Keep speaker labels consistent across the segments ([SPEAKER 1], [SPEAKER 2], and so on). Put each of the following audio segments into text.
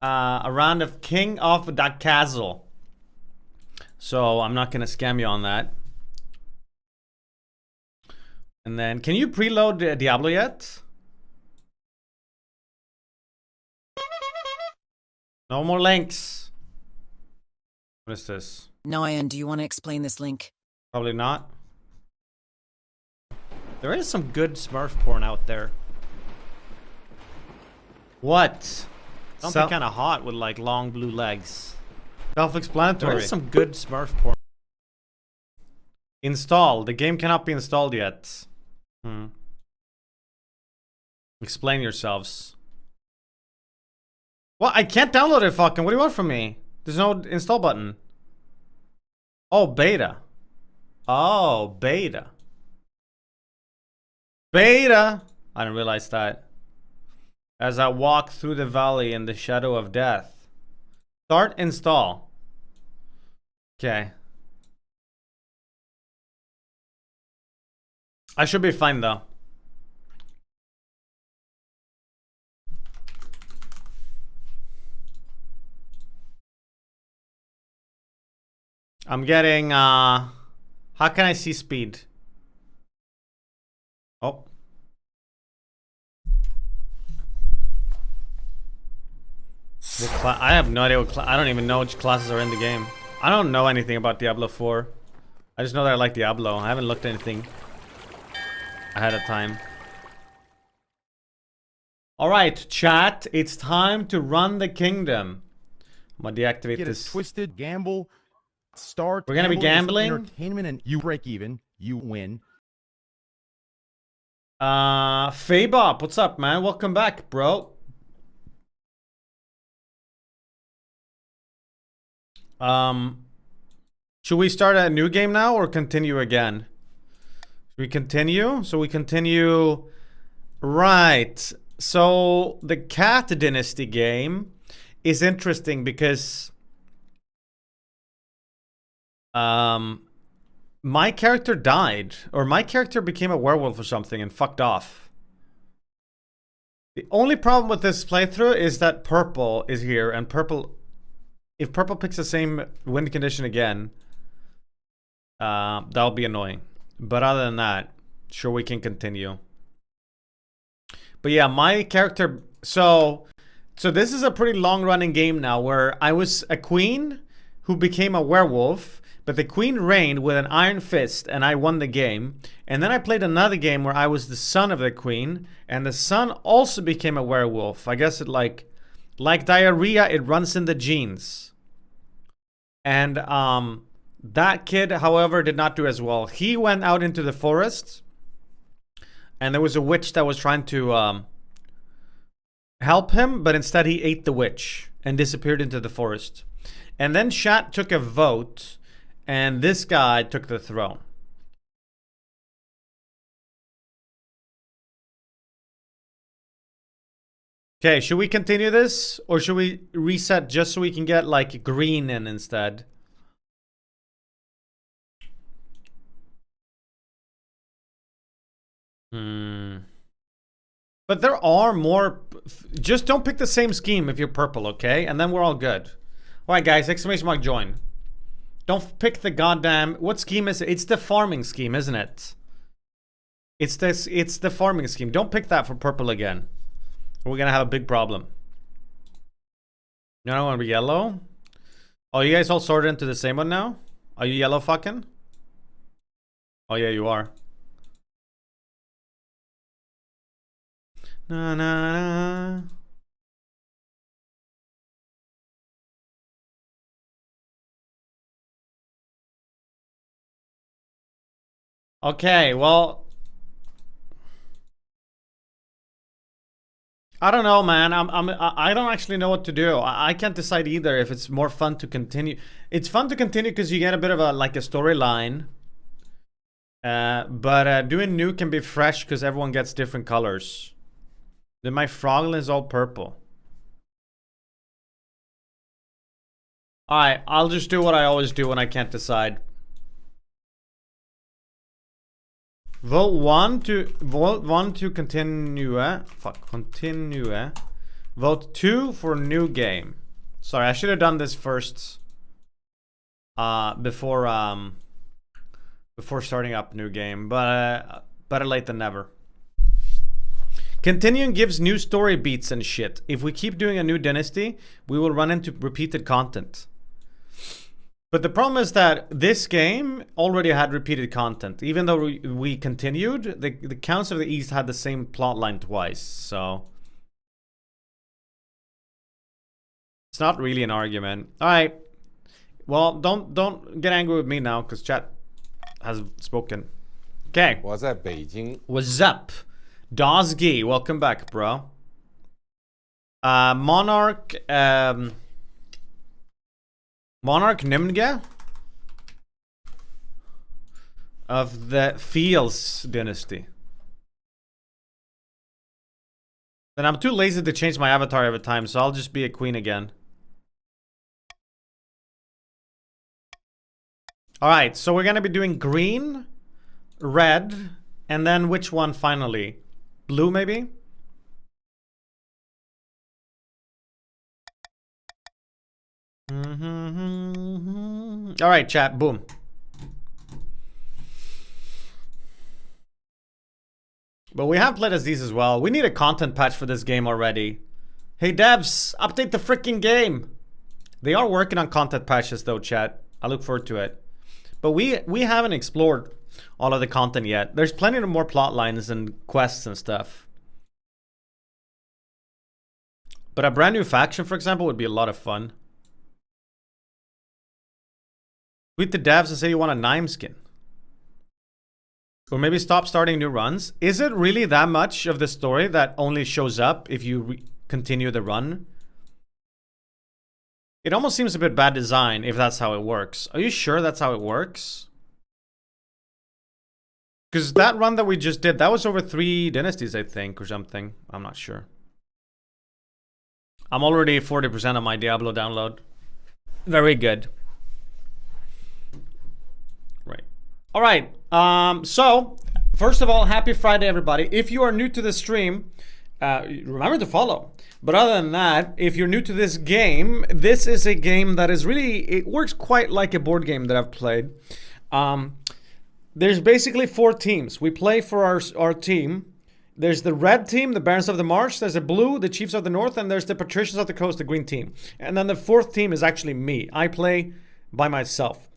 [SPEAKER 1] Around of King of the Castle. So I'm not gonna scam you on that. And then, can you preload Diablo yet? No more links. What is this?
[SPEAKER 2] Nyan, do you want to explain this link?
[SPEAKER 1] Probably not. There is some good Smurf porn out there. What? Something kind of hot with like long blue legs. Self-explanatory. There is some good Smurf porn. Install. The game cannot be installed yet. Explain yourselves. What? I can't download it, fucking. What do you want from me? There's no install button. Oh, beta. Oh, beta. Beta! I didn't realize that. As I walk through the valley in the shadow of death. Start install. Okay. I should be fine though. I'm getting how can I see speed? Oh. I have no idea what I don't even know which classes are in the game. I don't know anything about Diablo 4. I just know that I like Diablo. I haven't looked at anything ahead of time. Alright, chat. It's time to run the kingdom. I'm gonna deactivate this.
[SPEAKER 3] Twisted gamble. Start.
[SPEAKER 1] We're gonna be gambling.
[SPEAKER 3] Entertainment, and you break even. You win.
[SPEAKER 1] Fabop, what's up, man? Welcome back, bro. Should we start a new game now or continue again? Should we continue? So we continue. Right. So the Cat Dynasty game is interesting because my character died, or my character became a werewolf or something and fucked off. The only problem with this playthrough is that purple is here, and purple, if purple picks the same win condition again, that'll be annoying. But other than that, sure, we can continue. But yeah, my character, so this is a pretty long running game now where I was a queen who became a werewolf, but the queen reigned with an iron fist and I won the game. And then I played another game where I was the son of the queen and the son also became a werewolf. I guess it like diarrhea, it runs in the genes. And that kid, however, did not do as well. He went out into the forest and there was a witch that was trying to help him, but instead he ate the witch and disappeared into the forest. And then chat took a vote and this guy took the throne. Okay, should we continue this? Or should we reset just so we can get like green in instead? But there are more. Just don't pick the same scheme if you're purple, okay? And then we're all good. Alright guys, exclamation mark join. Don't pick the goddamn... What scheme is it? It's the farming scheme, isn't it? It's the farming scheme. Don't pick that for purple again. We're gonna have a big problem. You don't want to be yellow? Oh, you guys all sorted into the same one now? Are you yellow fucking? Oh yeah, you are. Na na na. Okay, well, I don't know, man. I don't actually know what to do. I can't decide either if it's more fun to continue. It's fun to continue because you get a bit of a storyline. But doing new can be fresh because everyone gets different colors. Then my Froglin is all purple. Alright, I'll just do what I always do when I can't decide. Vote 1 to continue. Continue Vote 2 for new game. Sorry, I should have done this first. Before starting up new game, but better late than never. Continuing gives new story beats and shit. If we keep doing a new dynasty, we will run into repeated content. But the problem is that this game already had repeated content. Even though we continued, the Counts of the East had the same plotline twice, so it's not really an argument. All right. Well, don't get angry with me now, because chat has spoken. Okay.
[SPEAKER 4] 我在北京。
[SPEAKER 1] What's up? Dosgy, welcome back, bro. Monarch Nymn of the Fields dynasty. Then I'm too lazy to change my avatar every time, so I'll just be a queen again. Alright, so we're gonna be doing green, red, and then which one finally? Blue, maybe? Alright, chat, boom. But we have played as these as well. We need a content patch for this game already. Hey devs, update the freaking game. They are working on content patches though, chat. I look forward to it. But we haven't explored all of the content yet. There's plenty of more plot lines and quests and stuff. But a brand new faction, for example, would be a lot of fun. Tweet the devs and say you want a Nymn skin. Or maybe stop starting new runs. Is it really that much of the story that only shows up if you continue the run? It almost seems a bit bad design if that's how it works. Are you sure that's how it works? Because that run that we just did, that was over 3 dynasties, I think, or something. I'm not sure. I'm already 40% on my Diablo download. Very good. Right. All right. So, first of all, happy Friday, everybody. If you are new to the stream, remember to follow. But other than that, if you're new to this game, this is a game that is really, it works quite like a board game that I've played. There's basically 4 teams. We play for our team. There's the red team, the Barons of the Marsh. There's the blue, the Chiefs of the North. And there's the Patricians of the Coast, the green team. And then the 4th team is actually me. I play by myself.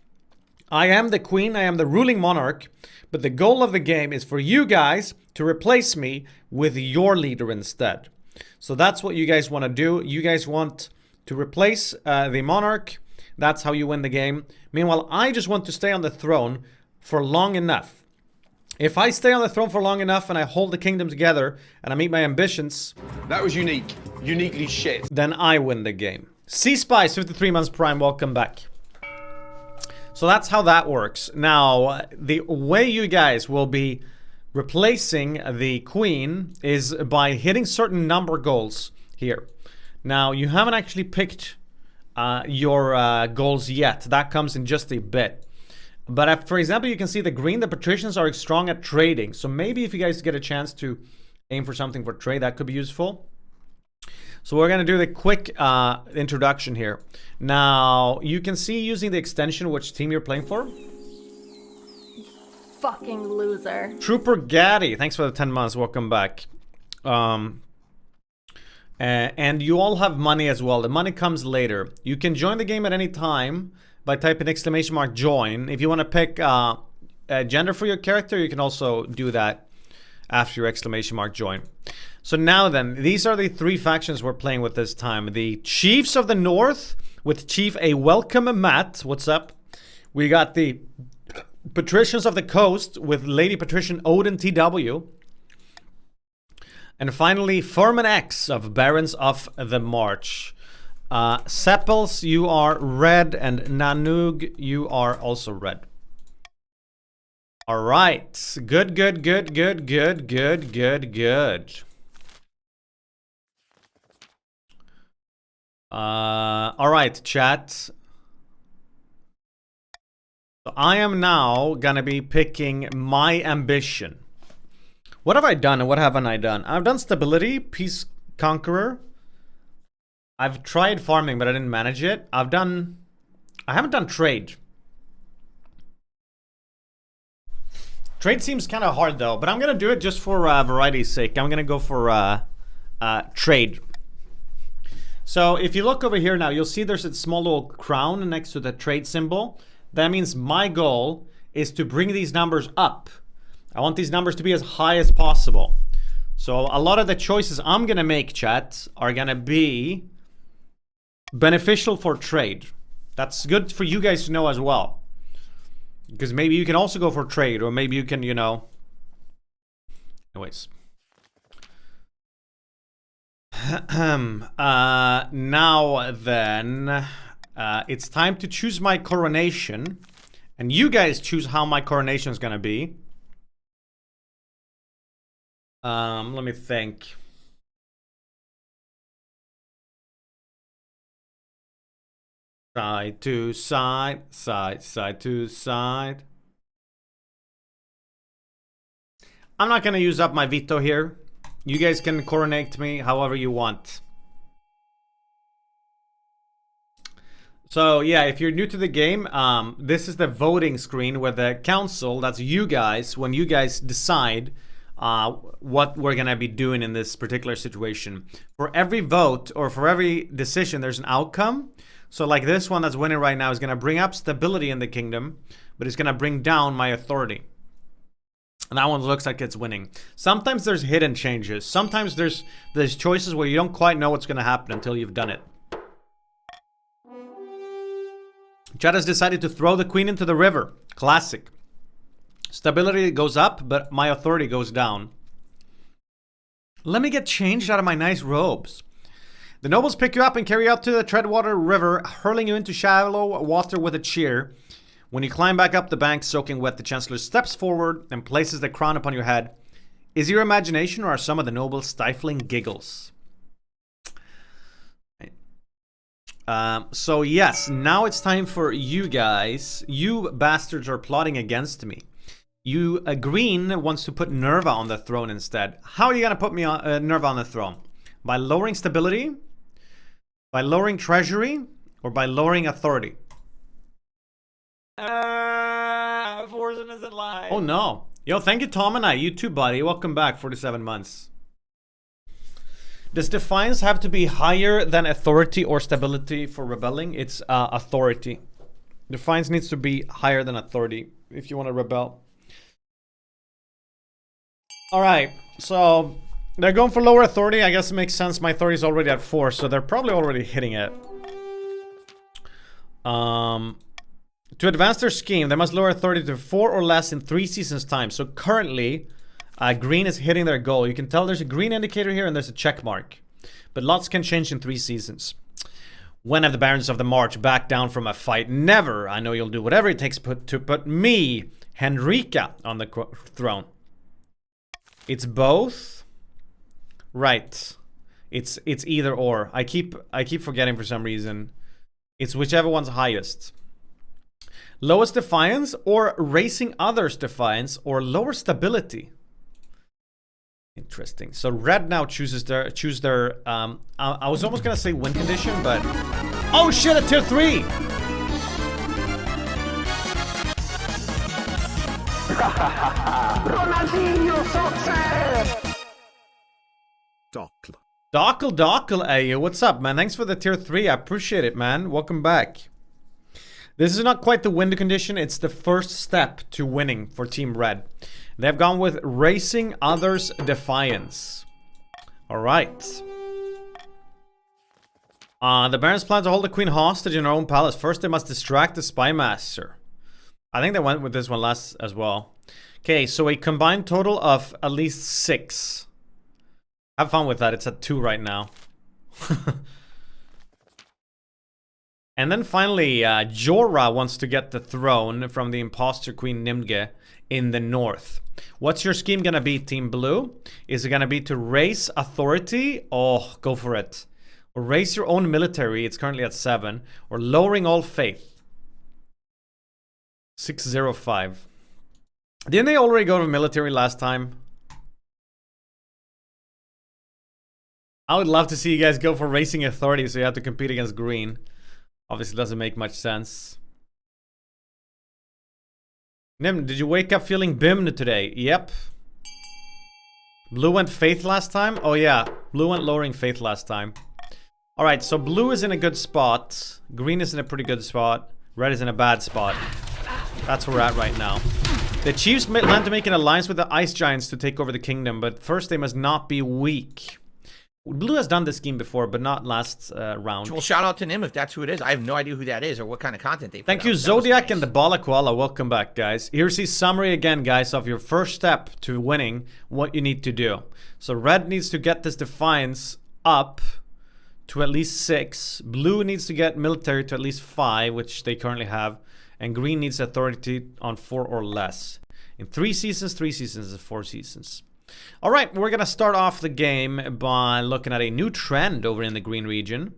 [SPEAKER 1] I am the queen. I am the ruling monarch. But the goal of the game is for you guys to replace me with your leader instead. So that's what you guys want to do. You guys want to replace the monarch. That's how you win the game. Meanwhile, I just want to stay on the throne for long enough. If I stay on the throne for long enough and I hold the kingdom together and I meet my ambitions...
[SPEAKER 5] That was unique. Uniquely shit.
[SPEAKER 1] Then I win the game. C-Spice, 53 months prime, welcome back. So that's how that works. Now, the way you guys will be replacing the queen is by hitting certain number goals here. Now, you haven't actually picked your goals yet. That comes in just a bit. But for example, you can see the green, the patricians are strong at trading. So maybe if you guys get a chance to aim for something for trade, that could be useful. So we're going to do the quick introduction here. Now, you can see using the extension which team you're playing for.
[SPEAKER 6] Fucking loser.
[SPEAKER 1] Trooper Gaddy, thanks for the 10 months. Welcome back. And you all have money as well. The money comes later. You can join the game at any time by typing !join. If you want to pick a gender for your character, you can also do that after your !join. So now then, these are the 3 factions we're playing with this time. The Chiefs of the North with Chief A Welcome Matt. What's up? We got the Patricians of the Coast with Lady Patrician Odin TW. And finally, Furman X of Barons of the March. Seppels, you are red, and Nanoog, you are also red. All right. Good. All right, chat. So I am now gonna be picking my ambition. What have I done and what haven't I done? I've done stability, peace conqueror, I've tried farming, but I didn't manage it. I haven't done trade. Trade seems kind of hard though, but I'm gonna do it just for variety's sake. I'm gonna go for trade. So if you look over here now, you'll see there's a small little crown next to the trade symbol. That means my goal is to bring these numbers up. I want these numbers to be as high as possible. So a lot of the choices I'm gonna make, chat, are gonna be beneficial for trade. That's good for you guys to know as well. Because maybe you can also go for trade, or maybe you can, you know. Anyways. Now then, it's time to choose my coronation. And you guys choose how my coronation is gonna be. Let me think. Side to side, side to side. I'm not gonna use up my veto here. You guys can coronate me however you want. So yeah, if you're new to the game, this is the voting screen where the council, that's you guys, when you guys decide what we're gonna be doing in this particular situation. For every vote or for every decision, there's an outcome. So like this one that's winning right now is gonna bring up stability in the kingdom, but it's gonna bring down my authority. And that one looks like it's winning. Sometimes there's hidden changes. Sometimes there's choices where you don't quite know what's gonna happen until you've done it. Chad has decided to throw the queen into the river. Classic. Stability goes up, but my authority goes down. Let me get changed out of my nice robes. The nobles pick you up and carry you up to the Treadwater River, hurling you into shallow water with a cheer. When you climb back up the bank, soaking wet, the Chancellor steps forward and places the crown upon your head. Is it your imagination, or are some of the nobles stifling giggles? So yes, now it's time for you guys. You bastards are plotting against me. You, Green wants to put Nerva on the throne instead. How are you gonna put me on Nerva on the throne? By lowering stability? By lowering treasury? Or by lowering authority?
[SPEAKER 4] Forsen isn't live.
[SPEAKER 1] Oh no. Yo, thank you, Tom and I. You too, buddy. Welcome back. 47 months. Does defiance have to be higher than authority or stability for rebelling? It's authority. Defiance needs to be higher than authority if you want to rebel. Alright, so they're going for lower authority. I guess it makes sense. My authority is already at 4, so they're probably already hitting it. To advance their scheme, they must lower authority to 4 or less in 3 seasons' time. So currently, green is hitting their goal. You can tell there's a green indicator here and there's a check mark. But lots can change in 3 seasons. When have the barons of the march backed down from a fight? Never. I know you'll do whatever it takes to put me, Henrika, on the throne. It's both. Right. It's either or. I keep forgetting for some reason. It's whichever one's highest. Lowest defiance or raising others' defiance or lower stability. Interesting. So red now choose their I was almost gonna say win condition, but oh shit, a tier 3.
[SPEAKER 5] Ronaldinho success!
[SPEAKER 1] Dockle, hey, what's up, man? Thanks for the tier 3. I appreciate it, man. Welcome back. This is not quite the win condition. It's the first step to winning for Team Red. They've gone with raising others' defiance. Alright. The barons plan to hold the queen hostage in her own palace. First, they must distract the spy master. I think they went with this one last as well. Okay, so a combined total of at least 6. Have fun with that. It's at 2 right now. And then finally, Jorah wants to get the throne from the imposter queen Nymn in the north. What's your scheme gonna be, Team Blue? Is it gonna be to raise authority? Oh, go for it. Or raise your own military. It's currently at 7. Or lowering all faith. 605. Didn't they already go to military last time? I would love to see you guys go for racing authority, so you have to compete against green. Obviously, doesn't make much sense. Nymn, did you wake up feeling bimmed today? Yep. Blue went faith last time? Oh yeah, blue went lowering faith last time. Alright, so blue is in a good spot. Green is in a pretty good spot. Red is in a bad spot. That's where we're at right now. The Chiefs plan to make an alliance with the Ice Giants to take over the kingdom, but first they must not be weak. Blue has done this scheme before, but not last round.
[SPEAKER 6] Well, shout out to Nymn if that's who it is. I have no idea who that is or what kind of content they put
[SPEAKER 1] Thank you,
[SPEAKER 6] out.
[SPEAKER 1] Zodiac
[SPEAKER 6] Nice.
[SPEAKER 1] and the Balakwala. Welcome back, guys. Here's the summary again, guys, of your first step to winning, what you need to do. So red needs to get this defiance up to at least 6. Blue needs to get military to at least 5, which they currently have. And green needs authority on 4 or less. In 3 seasons, 4 seasons. All right, we're going to start off the game by looking at a new trend over in the green region.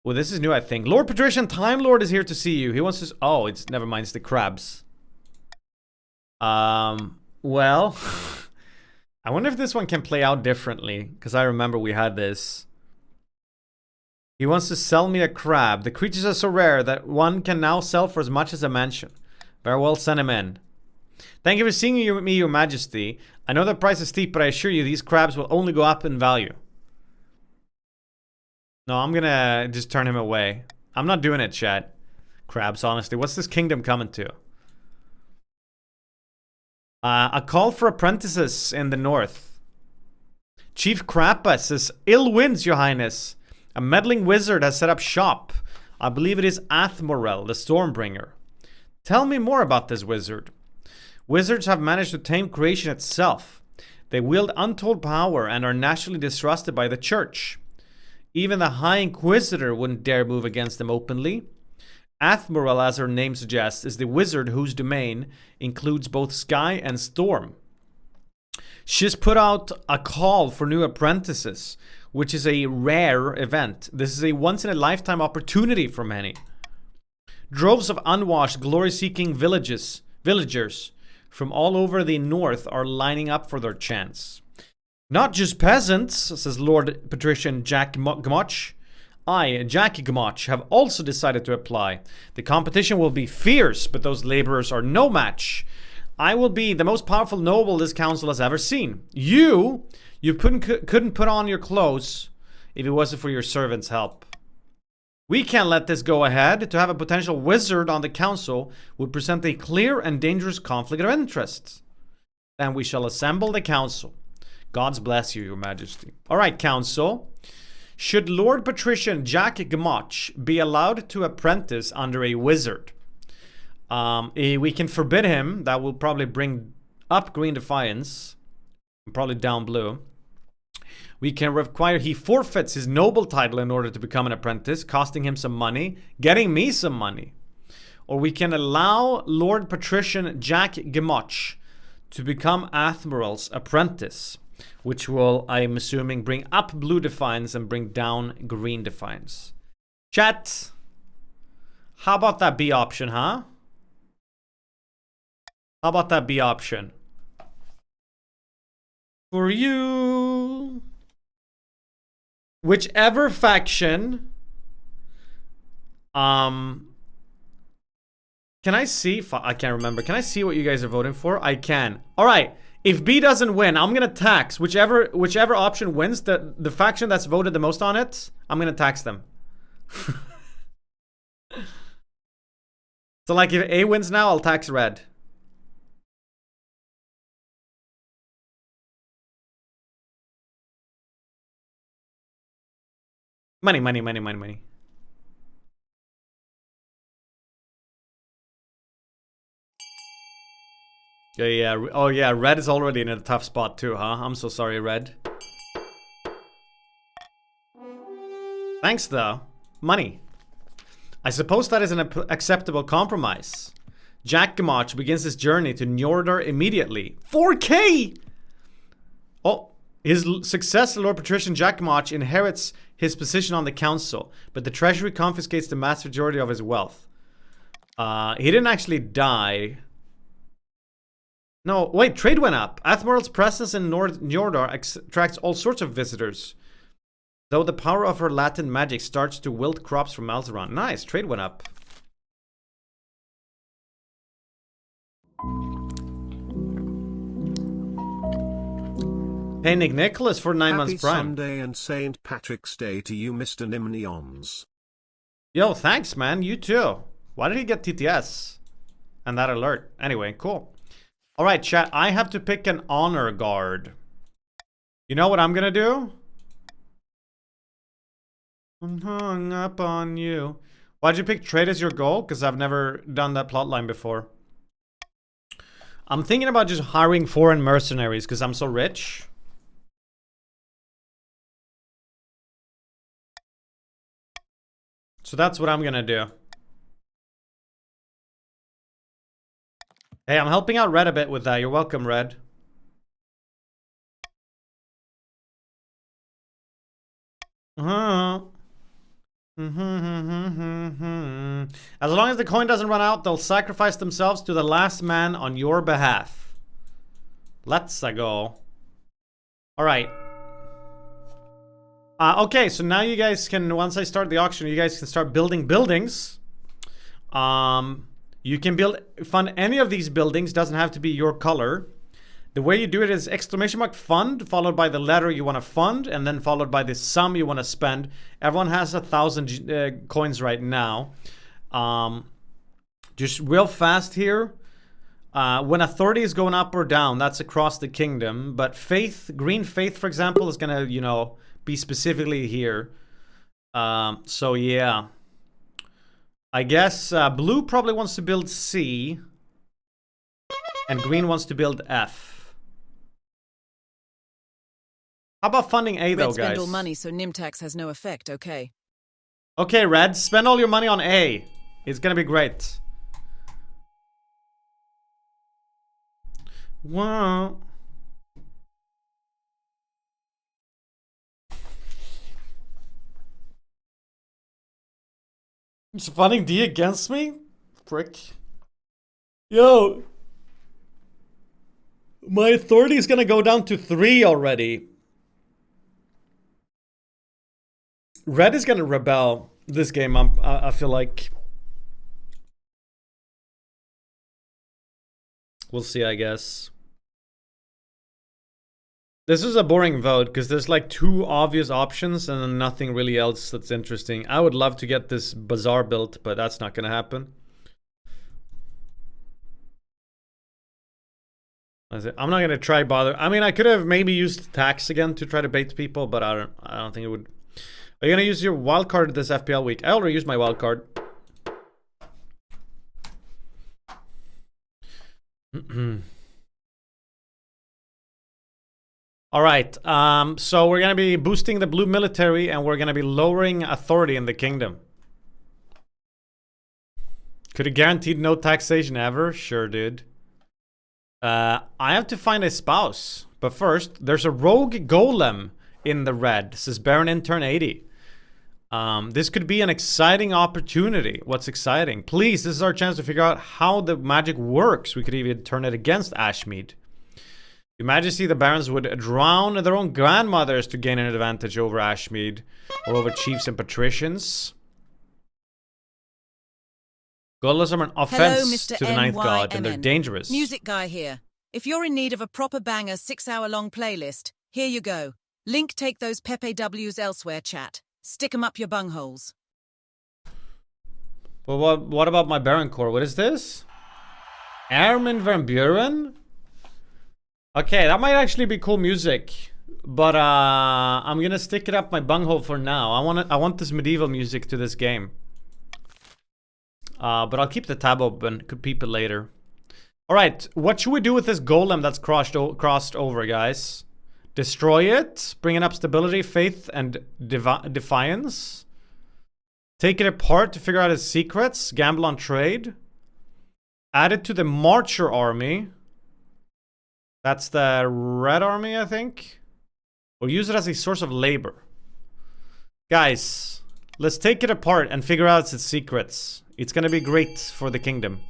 [SPEAKER 1] Well, this is new, I think. Lord Patrician Time Lord is here to see you. He wants to... Oh, it's... Never mind, it's the crabs. Well... I wonder if this one can play out differently, because I remember we had this. He wants to sell me a crab. The creatures are so rare that one can now sell for as much as a mansion. Very well, send him in. Thank you for seeing me, your majesty. I know the price is steep, but I assure you these crabs will only go up in value. No, I'm gonna just turn him away. I'm not doing it, chat. Crabs, honestly. What's this kingdom coming to? A call for apprentices in the north. Chief Krappa says, ill winds, your highness. A meddling wizard has set up shop. I believe it is Athmorel, the Stormbringer. Tell me more about this wizard. Wizards have managed to tame creation itself. They wield untold power and are naturally distrusted by the church. Even the High Inquisitor wouldn't dare move against them openly. Athmorel, as her name suggests, is the wizard whose domain includes both sky and storm. She's put out a call for new apprentices, which is a rare event. This is a once-in-a-lifetime opportunity for many. Droves of unwashed, glory-seeking villagers from all over the north are lining up for their chance. Not just peasants, says Lord Patrician Jack Gmoch. I, Jack Gmoch, have also decided to apply. The competition will be fierce, but those laborers are no match. I will be the most powerful noble this council has ever seen. You couldn't put on your clothes if it wasn't for your servants' help. We can't let this go ahead. To have a potential wizard on the council would present a clear and dangerous conflict of interest. Then we shall assemble the council. God's bless you, your majesty. All right, council. Should Lord Patrician Jack Gmoch be allowed to apprentice under a wizard? We can forbid him. That will probably bring up green defiance. Probably down blue. We can require he forfeits his noble title in order to become an apprentice, costing him some money, getting me some money. Or we can allow Lord Patrician Jack Gmoch to become Athmorel's apprentice, which will, I'm assuming, bring up blue defiance and bring down green defiance. Chat, how about that B option, huh? How about that B option? For you. Whichever faction. Can I see? I can't remember. Can I see what you guys are voting for? I can. All right. If B doesn't win, I'm gonna tax whichever option wins. The faction that's voted the most on it, I'm gonna tax them. So like if A wins now, I'll tax red. Money, money, money, money, money. Yeah. Oh yeah, red is already in a tough spot too, huh? I'm so sorry, red. Thanks though. Money. I suppose that is an acceptable compromise. Jack Gmoch begins his journey to Njordar immediately. 4K! Oh, his successor, Lord Patrician Jack Gmoch, inherits his position on the council, but the treasury confiscates the vast majority of his wealth. He didn't actually die. No, wait, trade went up. Athmorel's presence in Njordar attracts all sorts of visitors. Though the power of her Latin magic starts to wilt crops from Malzeron. Nice, trade went up. Hey, Nick Nicholas for 9 months prime.
[SPEAKER 7] Happy Sunday and St. Patrick's Day to you, Mr. Nymn.
[SPEAKER 1] Yo, thanks, man. You too. Why did he get TTS? And that alert. Anyway, cool. All right, chat. I have to pick an honor guard. You know what I'm gonna do? I'm hung up on you. Why'd you pick trade as your goal? Because I've never done that plotline before. I'm thinking about just hiring foreign mercenaries because I'm so rich. So that's what I'm gonna do. Hey, I'm helping out Red a bit with that. You're welcome, Red. As long as the coin doesn't run out, they'll sacrifice themselves to the last man on your behalf. Let's go. Alright. Okay, so now you guys can, once I start the auction, you guys can start building buildings. You can fund any of these buildings, doesn't have to be your color. The way you do it is exclamation mark fund, followed by the letter you want to fund, and then followed by the sum you want to spend. Everyone has 1,000 coins right now. Just real fast here. When authority is going up or down, that's across the kingdom. But faith, green faith, for example, is gonna, you know, be specifically here. So yeah. I guess blue probably wants to build C. And green wants to build F. How about funding A, though,
[SPEAKER 2] Red spend
[SPEAKER 1] guys?
[SPEAKER 2] all money, so Nymn tax has no effect, okay?
[SPEAKER 1] Okay, Red, spend all your money on A. It's gonna be great. Wow. He's funding D against me? Prick. Yo. My authority is gonna go down to 3 already. Red is gonna rebel this game, I feel like. We'll see, I guess. This is a boring vote because there's like 2 obvious options and then nothing really else that's interesting. I would love to get this bazaar built, but that's not gonna happen. I'm not gonna try bother. I mean, I could have maybe used tax again to try to bait people, but I don't think it would. Are you gonna use your wild card this FPL week? I already used my wild card. All right. So we're gonna be boosting the blue military, and we're gonna be lowering authority in the kingdom. Could have guaranteed no taxation ever? Sure, dude. I have to find a spouse, but first, there's a rogue golem in the red. This is Baron Intern 80. This could be an exciting opportunity. What's exciting? Please, this is our chance to figure out how the magic works. We could even turn it against Ashmead. Your Majesty, the barons would drown their own grandmothers to gain an advantage over Ashmead or over chiefs and patricians. Golems are an offense to the ninth god, and they're dangerous.
[SPEAKER 2] Music guy here. If you're in need of a proper banger 6-hour-long playlist, here you go. Link take those Pepe W's elsewhere, chat. Stick 'em up your bungholes.
[SPEAKER 1] Well, what about my Baron Core? What is this? Armin van Buren? Okay, that might actually be cool music. But I'm gonna stick it up my bunghole for now. I want this medieval music to this game. But I'll keep the tab open. Could peep it later. Alright, what should we do with this golem that's crossed over, guys? Destroy it? Bringing up stability, faith, and defiance? Take it apart to figure out its secrets? Gamble on trade? Add it to the Marcher army. That's the red army, I think. Or use it as a source of labor. Guys, let's take it apart and figure out its secrets. It's gonna be great for the kingdom.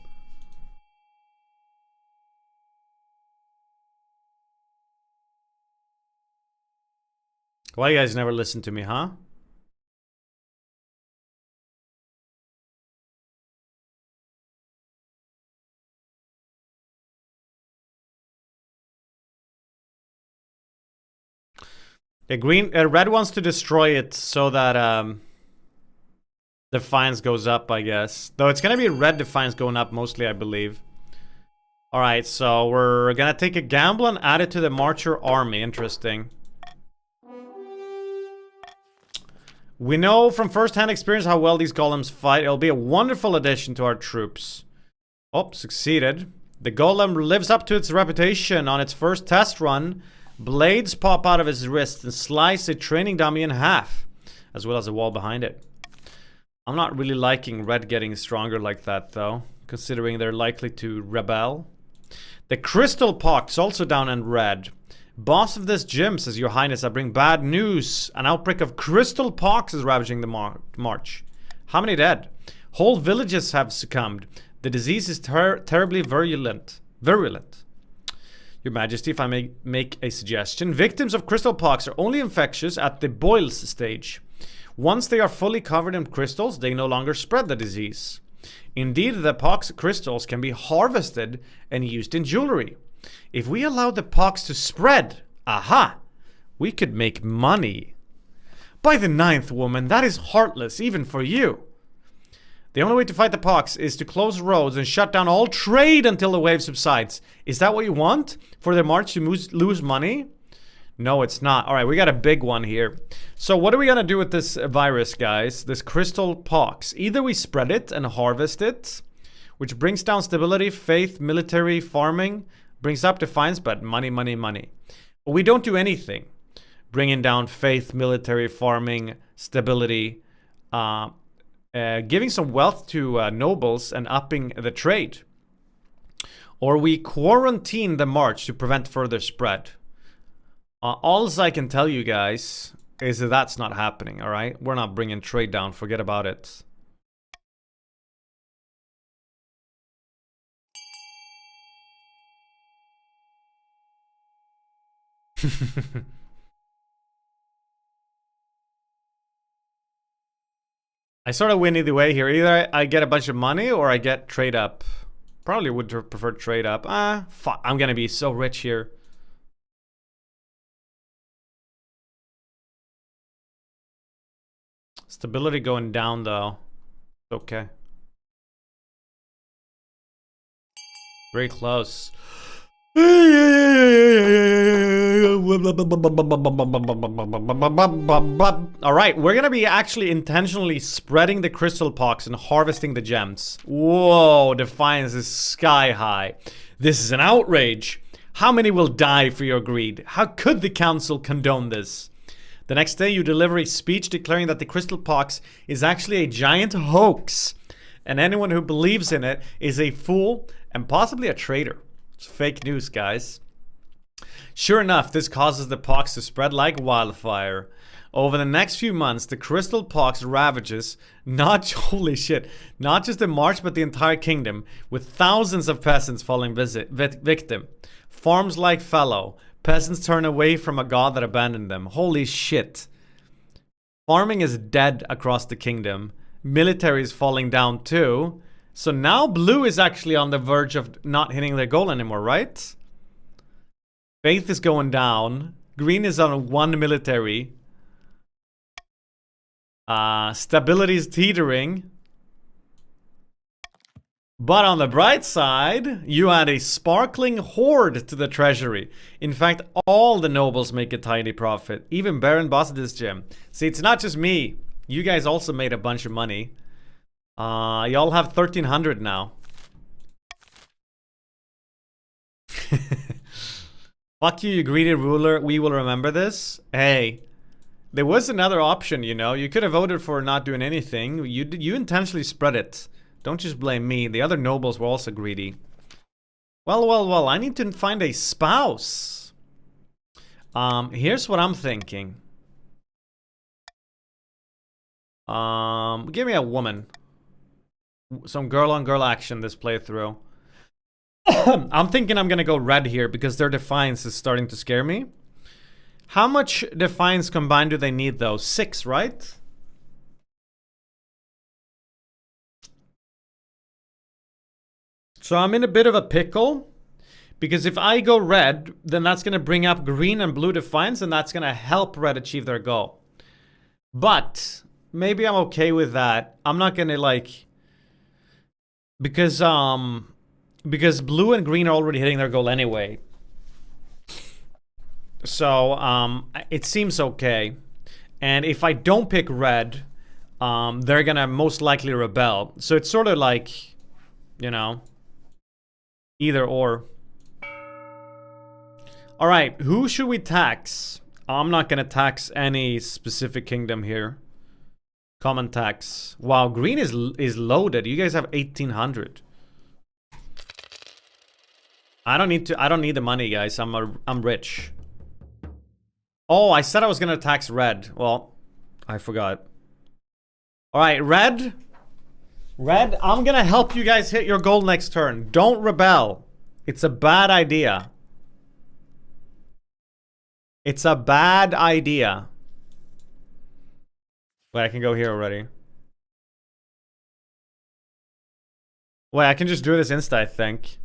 [SPEAKER 1] Why you guys never listen to me, huh? Red wants to destroy it so that Defiance goes up, I guess. Though it's gonna be red Defiance going up mostly, I believe. Alright, so we're gonna take a gamble and add it to the Marcher army. Interesting. We know from first-hand experience how well these golems fight. It'll be a wonderful addition to our troops. Oh, succeeded. The golem lives up to its reputation. On its first test run, blades pop out of his wrist and slice a training dummy in half, as well as a wall behind it. I'm not really liking red getting stronger like that, though, considering they're likely to rebel. The Crystal Pox also down in red. Boss of this gym says, Your Highness, I bring bad news. An outbreak of Crystal Pox is ravaging the march. How many dead? Whole villages have succumbed. The disease is terribly virulent. Your Majesty, if I may make a suggestion, victims of Crystal Pox are only infectious at the boils stage. Once they are fully covered in crystals, they no longer spread the disease. Indeed, the pox crystals can be harvested and used in jewelry. If we allow the pox to spread, aha, we could make money. By the 9th, woman, that is heartless, even for you. The only way to fight the pox is to close roads and shut down all trade until the wave subsides. Is that what you want? For the march to lose money? No, it's not. Alright, we got a big one here. So what are we gonna do with this virus, guys? This crystal pox. Either we spread it and harvest it, which brings down stability, faith, military, farming, brings up defiance, but money, money, money. But we don't do anything. Bringing down faith, military, farming, stability, giving some wealth to nobles and upping the trade. Or we quarantine the march to prevent further spread. All I can tell you guys is that that's not happening, alright? We're not bringing trade down, forget about it. I sort of win either way here. Either I get a bunch of money or I get trade up. Probably would prefer trade up. Fuck, I'm gonna be so rich here. Stability going down though. Okay. Very close. Alright, we're gonna be actually intentionally spreading the crystal pox and harvesting the gems. Whoa, defiance is sky high. This is an outrage. How many will die for your greed? How could the council condone this? The next day you deliver a speech declaring that the crystal pox is actually a giant hoax, and anyone who believes in it is a fool and possibly a traitor. It's fake news, guys. Sure enough, this causes the pox to spread like wildfire. Over the next few months, the crystal pox ravages holy shit, not just the march but the entire kingdom, with thousands of peasants falling victim. Farms like fallow. Peasants turn away from a god that abandoned them. Holy shit. Farming is dead across the kingdom. Military is falling down too. So now blue is actually on the verge of not hitting their goal anymore, right? Faith is going down. Green is on 1 military. Stability is teetering. But on the bright side, you add a sparkling hoard to the treasury. In fact, all the nobles make a tiny profit. Even Baron boss of this gym. See, it's not just me. You guys also made a bunch of money. Y'all have 1,300 now. Fuck you, you greedy ruler. We will remember this. Hey, there was another option, you know. You could have voted for not doing anything. You intentionally spread it. Don't just blame me. The other nobles were also greedy. Well. I need to find a spouse. Here's what I'm thinking. Give me a woman. Some girl-on-girl action this playthrough. I'm thinking I'm gonna go red here because their defiance is starting to scare me. How much defiance combined do they need though? 6, right? So I'm in a bit of a pickle. Because if I go red, then that's going to bring up green and blue defiance, and that's going to help red achieve their goal. But maybe I'm okay with that. I'm not going to like... Because blue and green are already hitting their goal anyway. So it seems okay. And if I don't pick red, they're going to most likely rebel. So it's sort of like, you know, either or. All right, who should we tax? I'm not going to tax any specific kingdom here. Common tax. Wow, green is loaded. You guys have 1,800. I don't need the money, guys. I'm rich. Oh, I said I was going to tax red. Well, I forgot. All right, red. Red, I'm going to help you guys hit your goal next turn. Don't rebel. It's a bad idea. It's a bad idea. Wait, I can go here already. Wait, I can just do this insta, I think.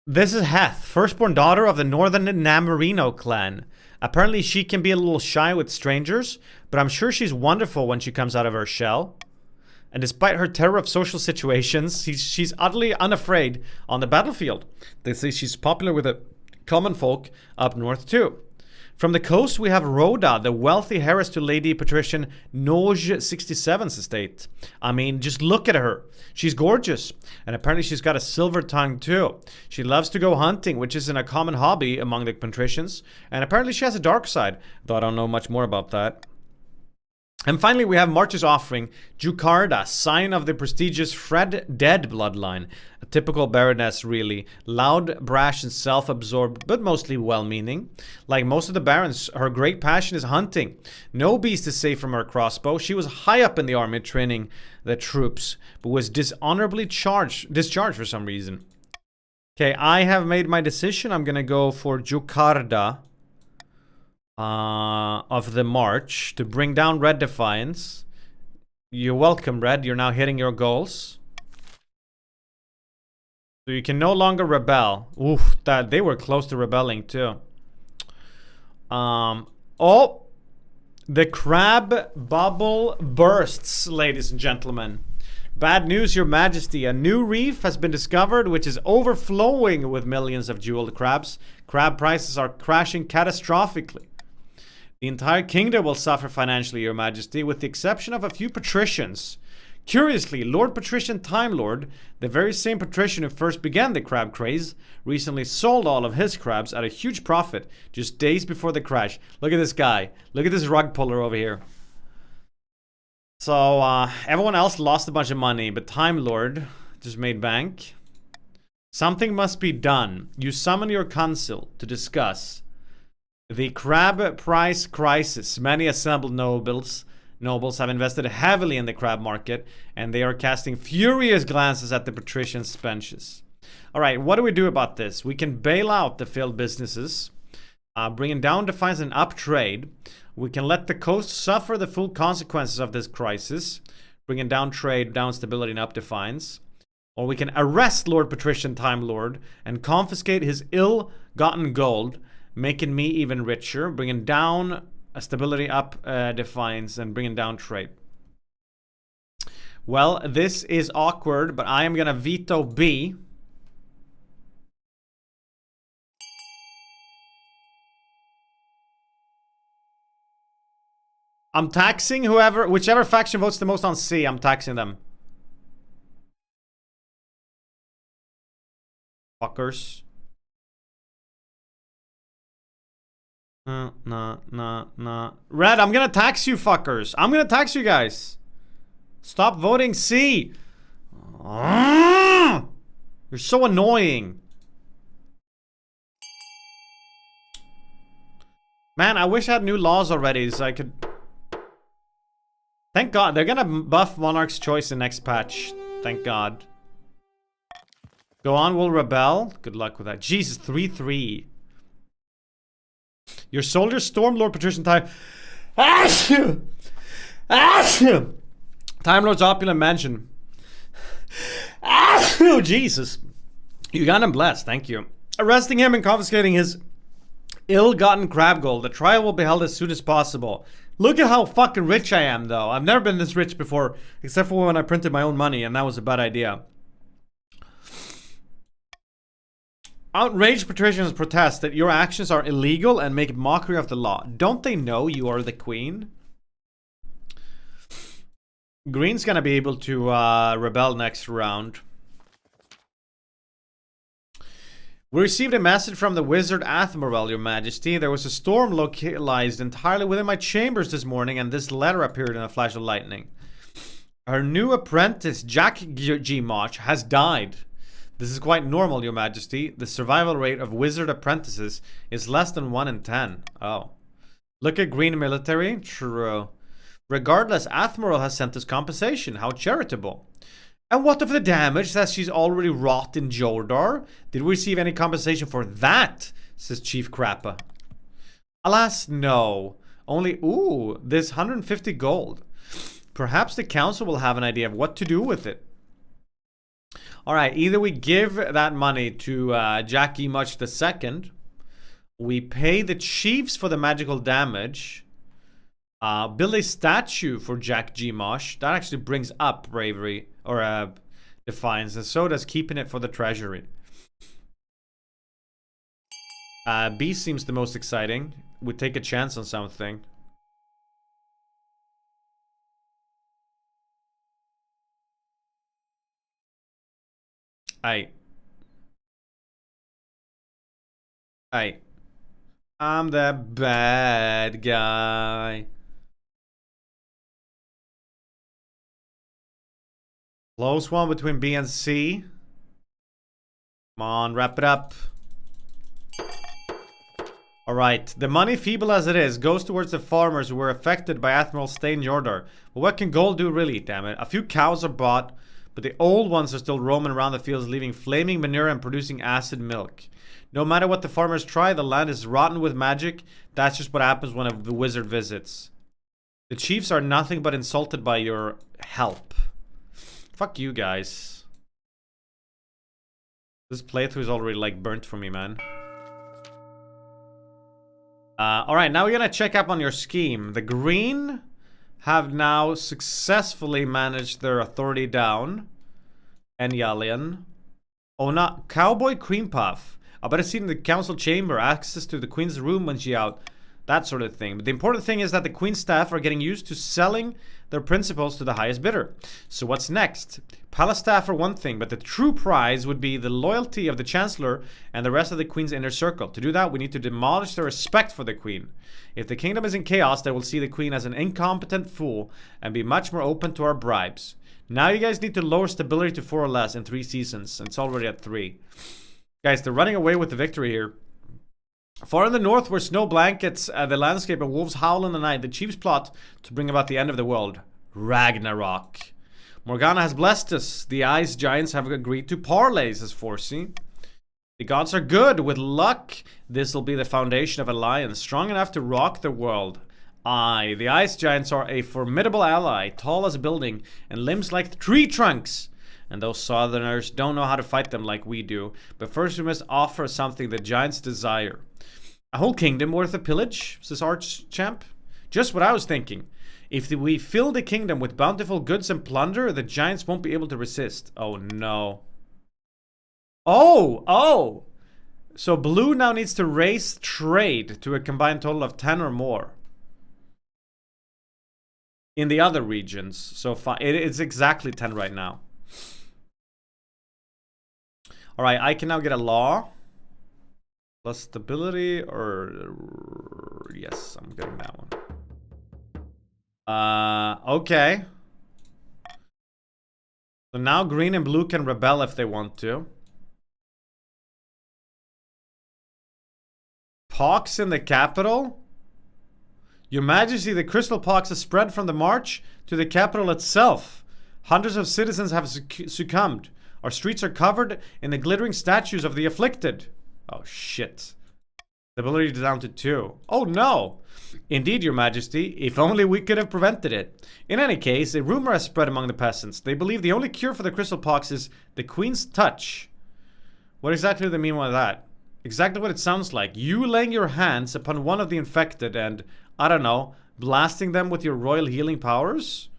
[SPEAKER 1] This is Heth, firstborn daughter of the northern Namorino clan. Apparently she can be a little shy with strangers, but I'm sure she's wonderful when she comes out of her shell. And despite her terror of social situations, she's utterly unafraid on the battlefield. They say she's popular with the common folk up north too. From the coast, we have Rhoda, the wealthy heiress to Lady Patrician Noj 67's estate. I mean, just look at her. She's gorgeous. And apparently she's got a silver tongue too. She loves to go hunting, which isn't a common hobby among the patricians. And apparently she has a dark side, though I don't know much more about that. And finally, we have March's offering, Jucarda, sign of the prestigious Fred Dead bloodline. A typical baroness, really. Loud, brash, and self-absorbed, but mostly well-meaning. Like most of the barons, her great passion is hunting. No beast is safe from her crossbow. She was high up in the army training the troops, but was dishonorably discharged for some reason. Okay, I have made my decision. I'm gonna go for Jucarda. Of the march to bring down red defiance. You're welcome, red. You're now hitting your goals. So you can no longer rebel. Oof, that they were close to rebelling too. Oh, the crab bubble bursts, ladies and gentlemen. Bad news, Your Majesty. A new reef has been discovered which is overflowing with millions of jeweled crabs. Crab prices are crashing catastrophically. The entire kingdom will suffer financially, Your Majesty, with the exception of a few patricians. Curiously, Lord Patrician Time Lord, the very same patrician who first began the crab craze, recently sold all of his crabs at a huge profit just days before the crash. Look at this guy. Look at this rug puller over here. So, everyone else lost a bunch of money, but Time Lord just made bank. Something must be done. You summon your council to discuss the crab price crisis. Many assembled nobles have invested heavily in the crab market, and they are casting furious glances at the patricians' benches. All right, what do we do about this? We can bail out the failed businesses, bringing down defiance and up trade. We can let the coast suffer the full consequences of this crisis, bringing down trade, down stability, and up defiance. Or we can arrest Lord Patrician Time Lord and confiscate his ill-gotten gold, making me even richer, bringing down stability, up defiance, and bringing down trade. Well, this is awkward, but I am gonna veto B. I'm taxing whichever faction votes the most on C, I'm taxing them. Fuckers. Nah. Red, I'm gonna tax you fuckers. I'm gonna tax you guys. Stop voting C. You're so annoying. Man, I wish I had new laws already so I could... Thank God. They're gonna buff Monarch's Choice in next patch. Thank God. Go on, we'll rebel. Good luck with that. Jesus, 3-3. Your soldiers storm Lord Patrician Time. Time Lord's opulent mansion. Oh, Jesus. You got him blessed, thank you. Arresting him and confiscating his ill-gotten crab gold. The trial will be held as soon as possible. Look at how fucking rich I am, though. I've never been this rich before, except for when I printed my own money, and that was a bad idea. Outraged patricians protest that your actions are illegal and make mockery of the law. Don't they know you are the queen? Green's gonna be able to rebel next round. We received a message from the wizard Athmorel, your majesty. There was a storm localized entirely within my chambers this morning, and this letter appeared in a flash of lightning. Our new apprentice, Jack Gmosh, has died. This is quite normal, your majesty. The survival rate of wizard apprentices is less than 1 in 10. Oh. Look at green military. True. Regardless, Athmorel has sent us compensation. How charitable. And what of the damage that she's already wrought in Jordar? Did we receive any compensation for that? Says Chief Crappa. Alas, no. Only, ooh, this 150 gold. Perhaps the council will have an idea of what to do with it. Alright, either we give that money to Jack Gmosh II, we pay the chiefs for the magical damage, build a statue for Jack Gmosh. That actually brings up bravery, or defiance, and so does keeping it for the treasury. B seems the most exciting. We take a chance on something. Hey. I'm the bad guy. Close one between B and C. Come on, wrap it up. Alright, the money, feeble as it is, goes towards the farmers who were affected by Admiral's stay in Jordar. But what can gold do really, damn it? A few cows are bought, but the old ones are still roaming around the fields, leaving flaming manure and producing acid milk. No matter what the farmers try, the land is rotten with magic. That's just what happens when the wizard visits. The chiefs are nothing but insulted by your help. Fuck you guys. This playthrough is already like burnt for me, man. Alright, now we're gonna check up on your scheme. The green have now successfully managed their authority down. Enyalian. Oh, not Cowboy Cream Puff. A better seat in the council chamber, access to the queen's room when she's out. That sort of thing. But the important thing is that the queen's staff are getting used to selling their principles to the highest bidder. So what's next? Palace staff are one thing, but the true prize would be the loyalty of the chancellor and the rest of the queen's inner circle. To do that, we need to demolish their respect for the queen. If the kingdom is in chaos, they will see the queen as an incompetent fool and be much more open to our bribes. Now you guys need to lower stability to 4 or less in 3 seasons. It's already at 3. Guys, they're running away with the victory here. Far in the north, where snow blankets the landscape and wolves howl in the night, the chiefs plot to bring about the end of the world. Ragnarok. Morgana has blessed us. The ice giants have agreed to parlay, says Forsey. The gods are good. With luck, this will be the foundation of an alliance, strong enough to rock the world. Aye, the ice giants are a formidable ally, tall as a building, and limbs like tree trunks. And those southerners don't know how to fight them like we do. But first we must offer something the giants desire. A whole kingdom worth of pillage, says Archchamp. Just what I was thinking. If we fill the kingdom with bountiful goods and plunder, the giants won't be able to resist. Oh no. Oh! So blue now needs to raise trade to a combined total of 10 or more. In the other regions. So it's exactly 10 right now. Alright, I can now get a law. Plus stability, or... Yes, I'm getting that one. Okay. So now green and blue can rebel if they want to. Pox in the capital? Your Majesty, the crystal pox has spread from the march to the capital itself. Hundreds of citizens have succumbed. Our streets are covered in the glittering statues of the afflicted. Oh, shit. Stability is down to 2. Oh, no. Indeed, your majesty, if only we could have prevented it. In any case, a rumor has spread among the peasants. They believe the only cure for the crystal pox is the queen's touch. What exactly do they mean by that? Exactly what it sounds like. You laying your hands upon one of the infected and, I don't know, blasting them with your royal healing powers?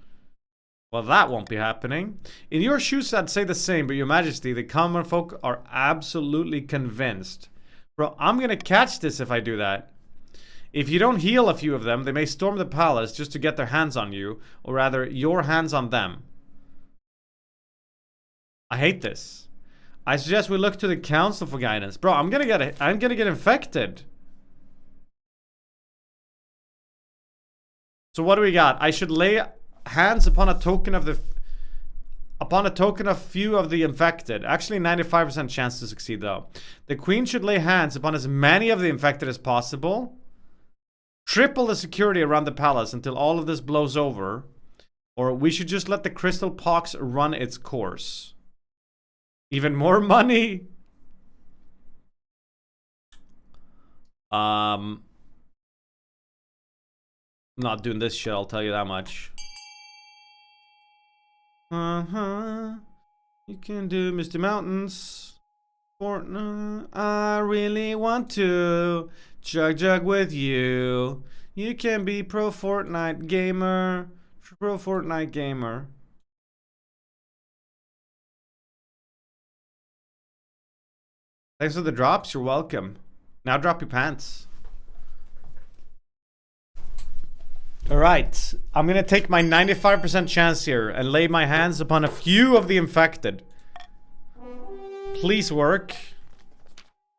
[SPEAKER 1] Well, that won't be happening. In your shoes, I'd say the same, but your majesty, the common folk are absolutely convinced. Bro, I'm gonna catch this if I do that. If you don't heal a few of them, they may storm the palace just to get their hands on you, or rather, your hands on them. I hate this. I suggest we look to the council for guidance. Bro, I'm gonna get infected. So what do we got? I should lay hands upon a token of few of the infected. Actually, 95% chance to succeed though. The queen should lay hands upon as many of the infected as possible. Triple the security around the palace until all of this blows over. Or we should just let the crystal pox run its course. Even more money. Not doing this shit, I'll tell you that much. You can do Mr. Mountains. Fortnite. I really want to jug with you. You can be pro Fortnite gamer. Pro Fortnite gamer. Thanks for the drops, you're welcome. Now drop your pants. Alright, I'm gonna take my 95% chance here and lay my hands upon a few of the infected. Please work.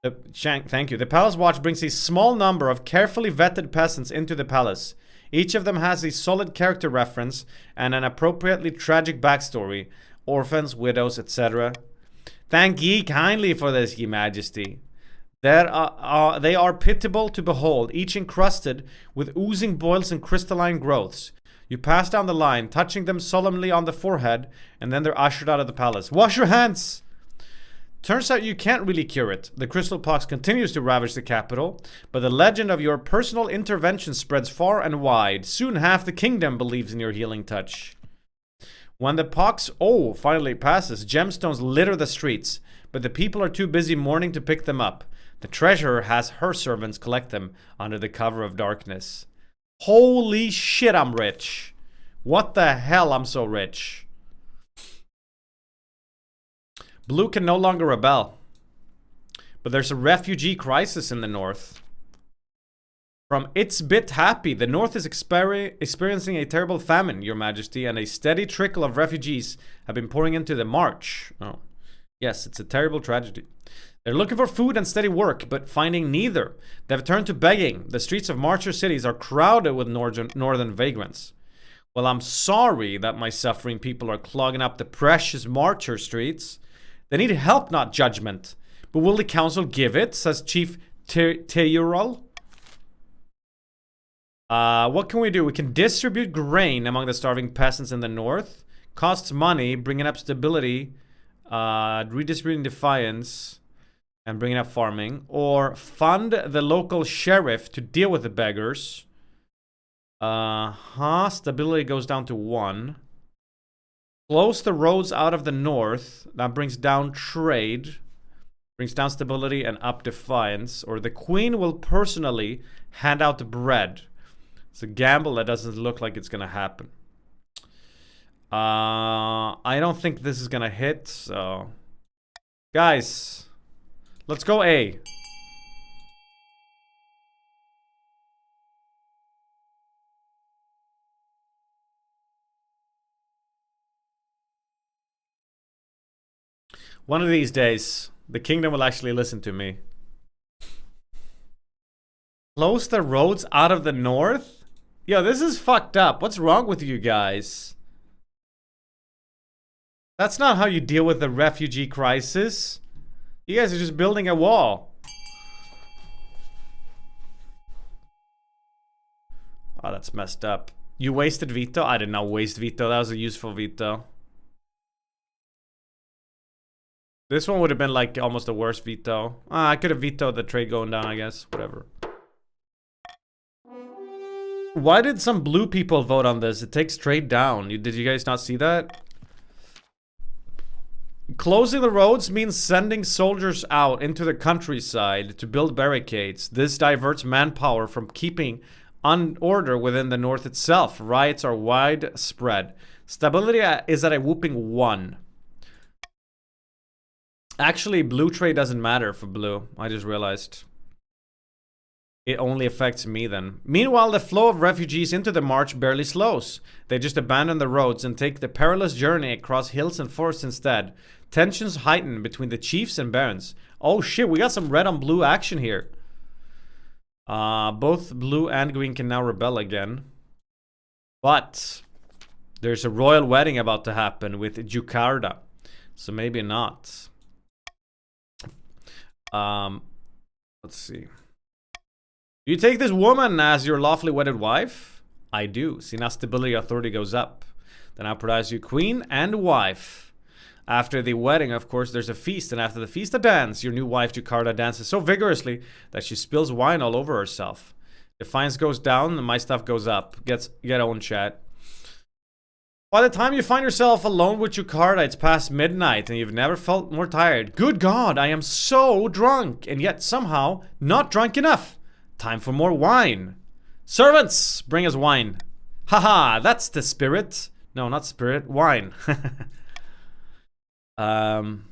[SPEAKER 1] Thank you. The Palace Watch brings a small number of carefully vetted peasants into the palace. Each of them has a solid character reference and an appropriately tragic backstory. Orphans, widows, etc. Thank ye kindly for this, ye majesty. They are pitiable to behold, each encrusted with oozing boils and crystalline growths. You pass down the line, touching them solemnly on the forehead, and then they're ushered out of the palace. Wash your hands! Turns out you can't really cure it. The crystal pox continues to ravage the capital, but the legend of your personal intervention spreads far and wide. Soon half the kingdom believes in your healing touch. When the pox, finally passes, gemstones litter the streets, but the people are too busy mourning to pick them up. The treasurer has her servants collect them under the cover of darkness. Holy shit, I'm rich. What the hell, I'm so rich. Blue can no longer rebel. But there's a refugee crisis in the north. From It's Bit Happy, the north is experiencing a terrible famine, your majesty, and a steady trickle of refugees have been pouring into the march. Oh, yes, it's a terrible tragedy. They're looking for food and steady work, but finding neither. They've turned to begging. The streets of marcher cities are crowded with northern vagrants. Well, I'm sorry that my suffering people are clogging up the precious marcher streets. They need help, not judgment. But will the council give it, says Chief Teyural. What can we do? We can distribute grain among the starving peasants in the north. Costs money, bringing up stability, redistributing defiance, and bringing up farming. Or fund the local sheriff to deal with the beggars. Stability goes down to 1. Close the roads out of the north. That brings down trade. Brings down stability and up defiance. Or the queen will personally hand out the bread. It's a gamble that doesn't look like it's gonna happen. I don't think this is gonna hit, so... Guys, let's go A. One of these days, the kingdom will actually listen to me. Close the roads out of the north? Yo, this is fucked up. What's wrong with you guys? That's not how you deal with the refugee crisis. You guys are just building a wall. Oh, that's messed up. You wasted veto? I did not waste veto. That was a useful veto. This one would have been like almost the worst veto. I could have vetoed the trade going down, I guess. Whatever. Why did some blue people vote on this? It takes trade down. Did you guys not see that? Closing the roads means sending soldiers out into the countryside to build barricades. This diverts manpower from keeping order within the north itself. Riots are widespread. Stability is at a whooping 1. Actually, blue trade doesn't matter for blue. I just realized. It only affects me then. Meanwhile, the flow of refugees into the march barely slows. They just abandon the roads and take the perilous journey across hills and forests instead. Tensions heighten between the chiefs and barons. Oh shit, we got some red on blue action here. Both blue and green can now rebel again. But there's a royal wedding about to happen with Jakarta. So maybe not. Let's see. You take this woman as your lawfully wedded wife? I do. See, now stability authority goes up. Then I'll pronounce you queen and wife. After the wedding, of course, there's a feast. And after the feast, a dance. Your new wife, Jakarta, dances so vigorously that she spills wine all over herself. Defiance goes down and my stuff goes up. Get on, chat. By the time you find yourself alone with Jakarta, it's past midnight and you've never felt more tired. Good God, I am so drunk and yet somehow not drunk enough. Time for more wine. Servants, bring us wine. Haha, that's the spirit. No, not spirit, wine. Shall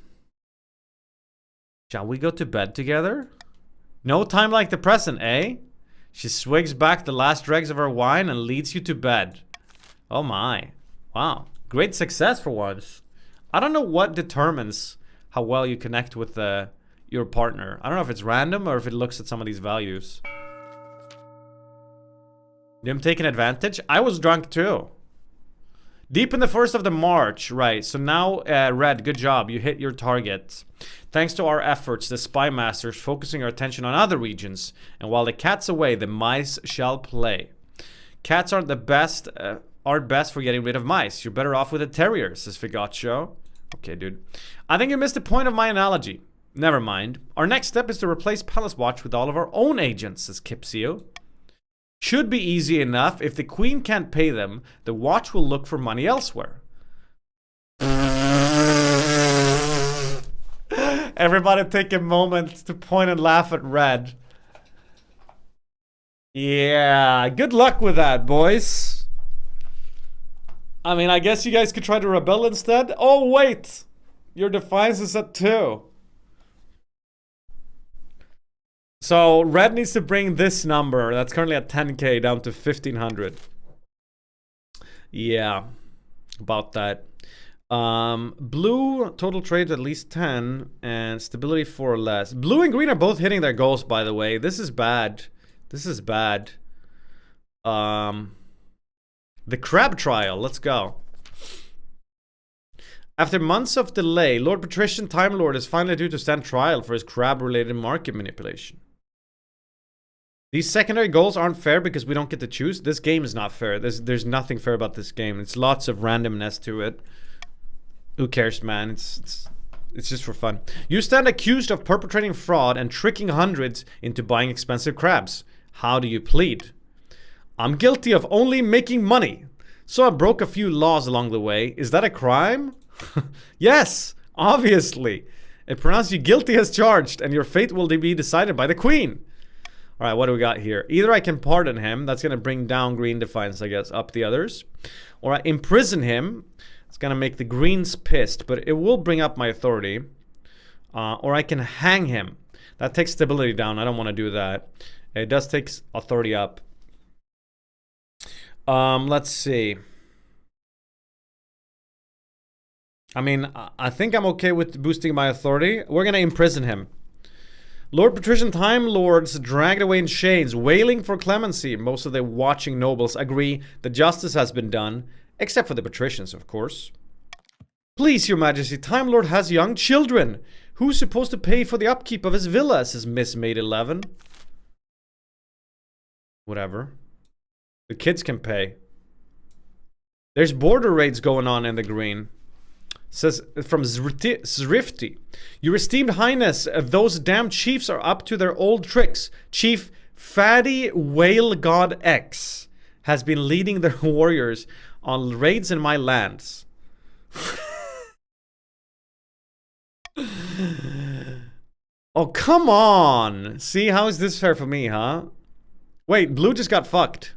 [SPEAKER 1] we go to bed together? No time like the present, eh? She swigs back the last dregs of her wine and leads you to bed. Oh my. Wow. Great success for once. I don't know what determines how well you connect with your partner. I don't know if it's random or if it looks at some of these values. I'm taking advantage. I was drunk too. Deep in the first of the march. Right. So now, Red, good job. You hit your target. Thanks to our efforts, the spy masters focusing our attention on other regions. And while the cat's away, the mice shall play. Cats aren't the best... aren't best for getting rid of mice. You're better off with a terrier, says Figaccio. Okay, dude. I think you missed the point of my analogy. Never mind. Our next step is to replace Palace Watch with all of our own agents, says Kipsio. Should be easy enough. If the queen can't pay them, the watch will look for money elsewhere. Everybody take a moment to point and laugh at Red. Yeah, good luck with that, boys. I mean, I guess you guys could try to rebel instead. Oh, wait. Your defiance is at 2. So, Red needs to bring this number that's currently at 10k down to 1500. Yeah, about that. Blue, total trade at least 10, and stability 4 or less. Blue and green are both hitting their goals, by the way. This is bad. This is bad. The crab trial, let's go. After months of delay, Lord Patrician Time Lord is finally due to stand trial for his crab-related market manipulation. These secondary goals aren't fair because we don't get to choose. This game is not fair. There's nothing fair about this game. It's lots of randomness to it. Who cares, man? It's just for fun. You stand accused of perpetrating fraud and tricking hundreds into buying expensive crabs. How do you plead? I'm guilty of only making money, so I broke a few laws along the way. Is that a crime? Yes, obviously. It pronounced you guilty as charged, and your fate will be decided by the queen. All right, what do we got here? Either I can pardon him. That's going to bring down green defiance, I guess, up the others. Or I imprison him. It's going to make the greens pissed, but it will bring up my authority. Or I can hang him. That takes stability down. I don't want to do that. It does take authority up. Let's see. I mean, I think I'm okay with boosting my authority. We're gonna imprison him. Lord Patrician Time Lords dragged away in chains, wailing for clemency. Most of the watching nobles agree that justice has been done, except for the patricians, of course. Please, your majesty, Time Lord has young children. Who's supposed to pay for the upkeep of his villa, says Miss Maid 11. Whatever. The kids can pay. There's border raids going on in the green. Says from Zrifty. Your esteemed highness, those damn chiefs are up to their old tricks. Chief Fatty Whale God X has been leading their warriors on raids in my lands. Oh, come on. See, how is this fair for me, huh? Wait, blue just got fucked.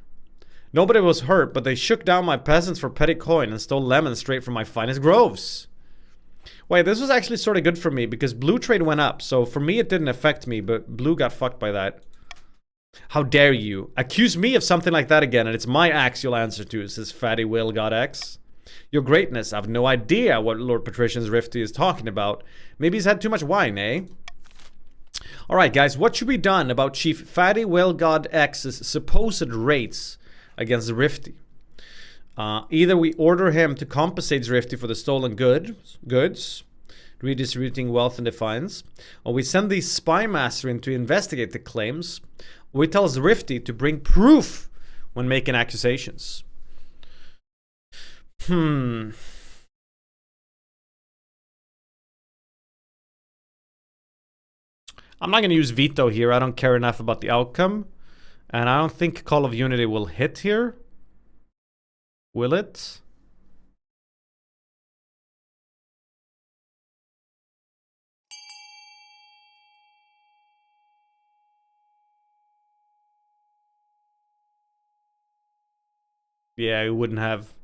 [SPEAKER 1] Nobody was hurt, but they shook down my peasants for petty coin and stole lemons straight from my finest groves. Wait, this was actually sort of good for me because blue trade went up. So for me, it didn't affect me, but blue got fucked by that. How dare you? Accuse me of something like that again, and it's my axe you'll answer to, says Fatty Whale God X. Your greatness, I've no idea what Lord Patrician's Rifty is talking about. Maybe he's had too much wine, eh? Alright, guys, what should be done about Chief Fatty Whale God X's supposed raids against Rifty? Either we order him to compensate Rifty for the stolen goods, redistributing wealth and defiance, or we send the spy master in to investigate the claims, or we tell Rifty to bring proof when making accusations. I'm not going to use veto here. I don't care enough about the outcome. And I don't think Call of Unity will hit here. Will it? Yeah, it wouldn't have.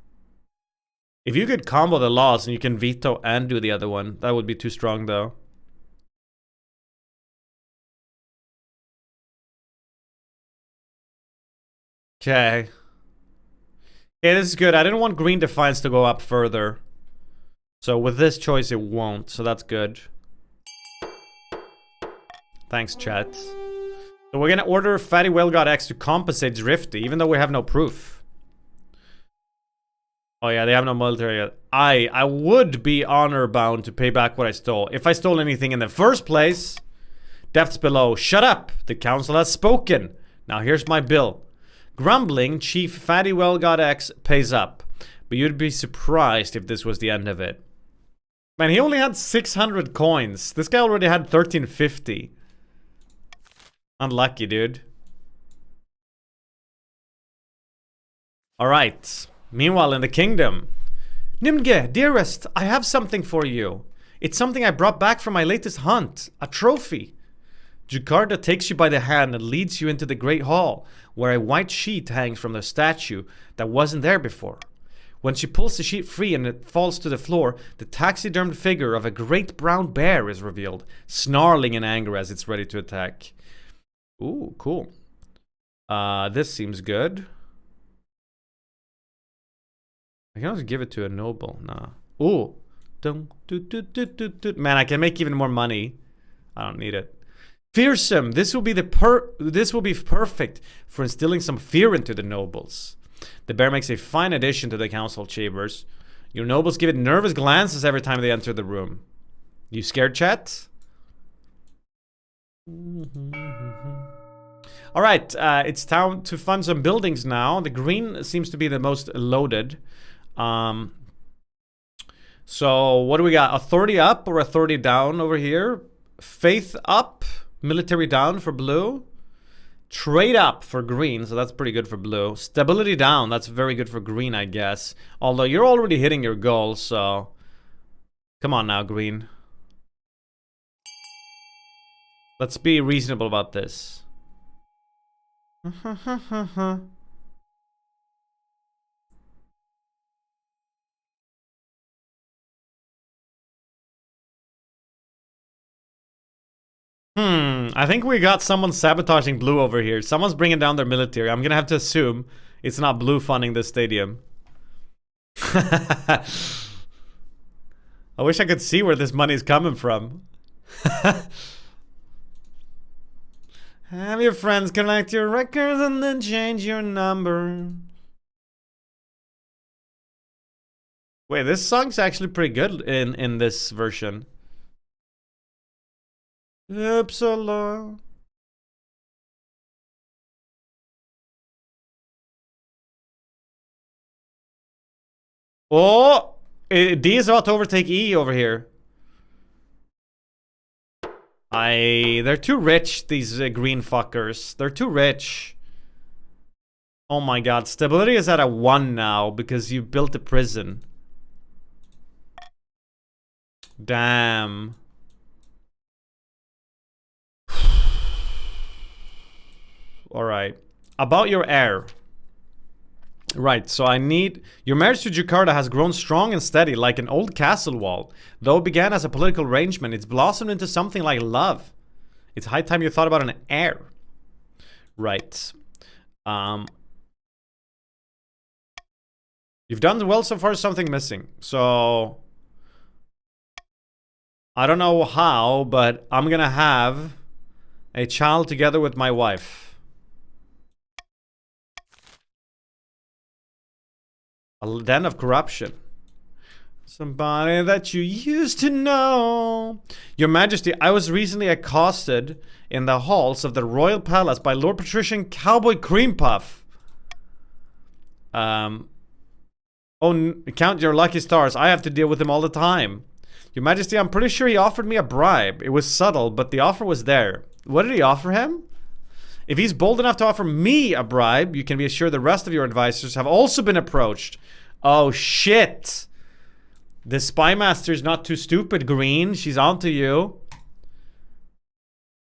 [SPEAKER 1] If you could combo the laws and you can veto and do the other one, that would be too strong though. Okay. Yeah, this is good. I didn't want green defiance to go up further. So with this choice, it won't. So that's good. Thanks, chat. So we're gonna order Fatty Whale God X to compensate Drifty, even though we have no proof. Oh yeah, they have no military yet. I would be honor bound to pay back what I stole. If I stole anything in the first place. Depths below. Shut up! The council has spoken. Now here's my bill. Grumbling, Chief Fatty Well God X pays up. But you'd be surprised if this was the end of it. Man, he only had 600 coins. This guy already had 1350. Unlucky, dude. Alright. Meanwhile, in the kingdom. Nymn, dearest, I have something for you. It's something I brought back from my latest hunt. A trophy. Jukarda takes you by the hand and leads you into the Great Hall, where a white sheet hangs from the statue that wasn't there before. When she pulls the sheet free and it falls to the floor, the taxidermed figure of a great brown bear is revealed, snarling in anger as it's ready to attack. Ooh, cool. This seems good. I can also give it to a noble. Nah. Ooh. Man, I can make even more money. I don't need it. Fearsome. This will be perfect for instilling some fear into the nobles. The bear makes a fine addition to the council chambers. Your nobles give it nervous glances every time they enter the room. You scared, chat? Alright, it's time to fund some buildings now. The green seems to be the most loaded. So, what do we got? Authority up or authority down over here? Faith up. Military down for blue. Trade up for green, so that's pretty good for blue. Stability down, that's very good for green, I guess. Although you're already hitting your goal, so... Come on now, green. Let's be reasonable about this. I think we got someone sabotaging blue over here. Someone's bringing down their military. I'm gonna have to assume it's not blue funding this stadium. I wish I could see where this money's coming from. Have your friends collect your records and then change your number. Wait, this song's actually pretty good in this version. Upsala. Oh! D is about to overtake E over here. They're too rich, these green fuckers. They're too rich. Oh my god, stability is at a 1 now because you built a prison. Damn. Alright. About your heir. Right, so I need... Your marriage to Jakarta has grown strong and steady like an old castle wall. Though it began as a political arrangement, it's blossomed into something like love. It's high time you thought about an heir. Right. You've done well so far, something missing. So... I don't know how, but I'm gonna have a child together with my wife. A den of corruption. Somebody that you used to know. Your Majesty, I was recently accosted in the halls of the royal palace by Lord Patrician Cowboy Cream Puff. Oh, count your lucky stars. I have to deal with him all the time. Your Majesty, I'm pretty sure he offered me a bribe. It was subtle, but the offer was there. What did he offer him? If he's bold enough to offer me a bribe, you can be assured the rest of your advisors have also been approached. Oh, shit. The spy master's not too stupid, Green. She's onto you.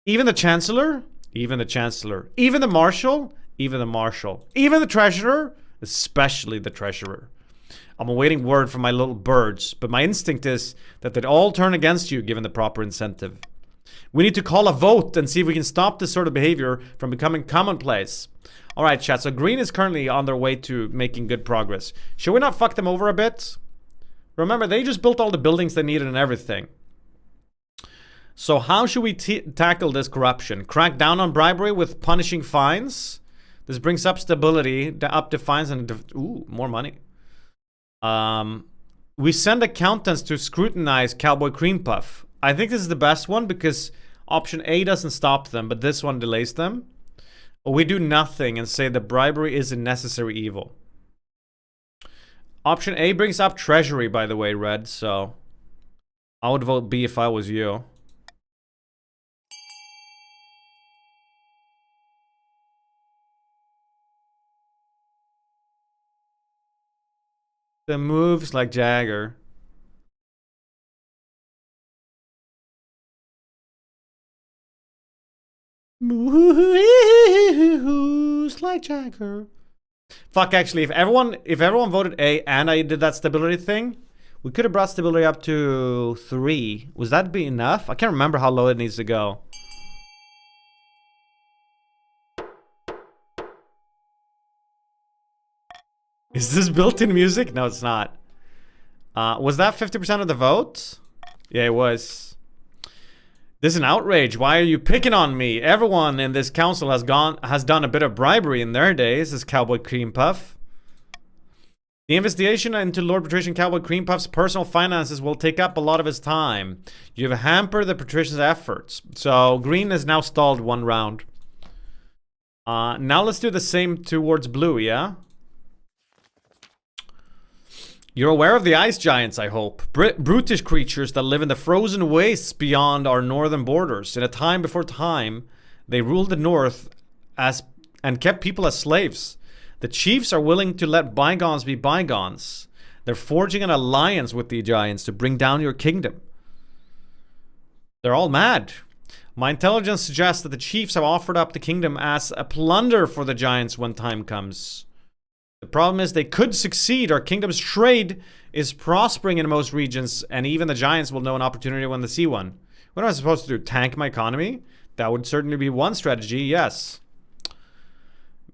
[SPEAKER 1] Even the Chancellor? Even the Chancellor. Even the Marshal? Even the Marshal. Even the Treasurer? Especially the Treasurer. I'm awaiting word from my little birds, but my instinct is that they'd all turn against you given the proper incentive. We need to call a vote and see if we can stop this sort of behavior from becoming commonplace. Alright, chat, so Green is currently on their way to making good progress. Should we not fuck them over a bit? Remember, they just built all the buildings they needed and everything. So how should we tackle this corruption? Crack down on bribery with punishing fines? This brings up stability, up to fines and... ooh, more money. We send accountants to scrutinize Cowboy Cream Puff. I think this is the best one because option A doesn't stop them, but this one delays them. Or we do nothing and say that bribery is a necessary evil. Option A brings up treasury, by the way, Red, so I would vote B if I was you. The moves like Jagger. Moves like Jagger. Fuck, actually, if everyone voted A and I did that stability thing, we could have brought stability up to 3. Was that be enough? I can't remember how low it needs to go. Is this built-in music? No, it's not. Was that 50% of the vote? Yeah, it was. This is an outrage. Why are you picking on me? Everyone in this council has done a bit of bribery in their days, says Cowboy Cream Puff. The investigation into Lord Patrician Cowboy Cream Puff's personal finances will take up a lot of his time. You have hampered the patrician's efforts. So Green is now stalled 1 round. Now let's do the same towards Blue, yeah? You're aware of the ice giants, I hope. Brutish creatures that live in the frozen wastes beyond our northern borders. In a time before time, they ruled the north and kept people as slaves. The chiefs are willing to let bygones be bygones. They're forging an alliance with the giants to bring down your kingdom. They're all mad. My intelligence suggests that the chiefs have offered up the kingdom as a plunder for the giants when time comes. The problem is they could succeed. Our kingdom's trade is prospering in most regions, and even the giants will know an opportunity when they see one. What am I supposed to do? Tank my economy? That would certainly be one strategy, yes.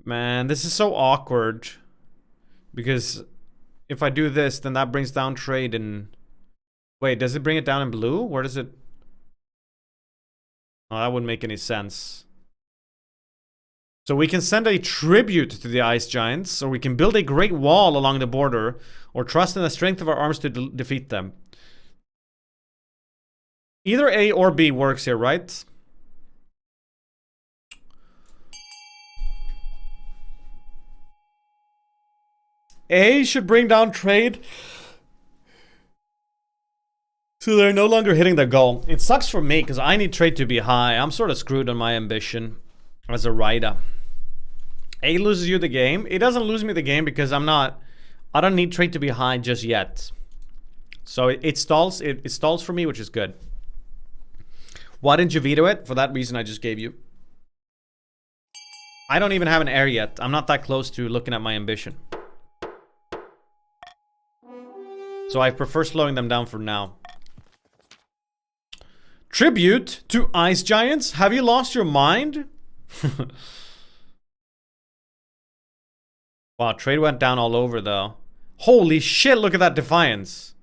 [SPEAKER 1] Man, this is so awkward. Because if I do this, then that brings down trade in... Wait, does it bring it down in blue? Where does it... Oh, that wouldn't make any sense. So we can send a tribute to the ice giants, or we can build a great wall along the border, or trust in the strength of our arms to defeat them. Either A or B works here, right? A should bring down trade. So they're no longer hitting their goal. It sucks for me because I need trade to be high. I'm sort of screwed on my ambition as a rider. A loses you the game. It doesn't lose me the game because I don't need trade to be high just yet. So it stalls. It stalls for me, which is good. Why didn't you veto it? For that reason I just gave you. I don't even have an heir yet. I'm not that close to looking at my ambition. So I prefer slowing them down for now. Tribute to ice giants? Have you lost your mind? Wow, trade went down all over though. Holy shit, look at that defiance.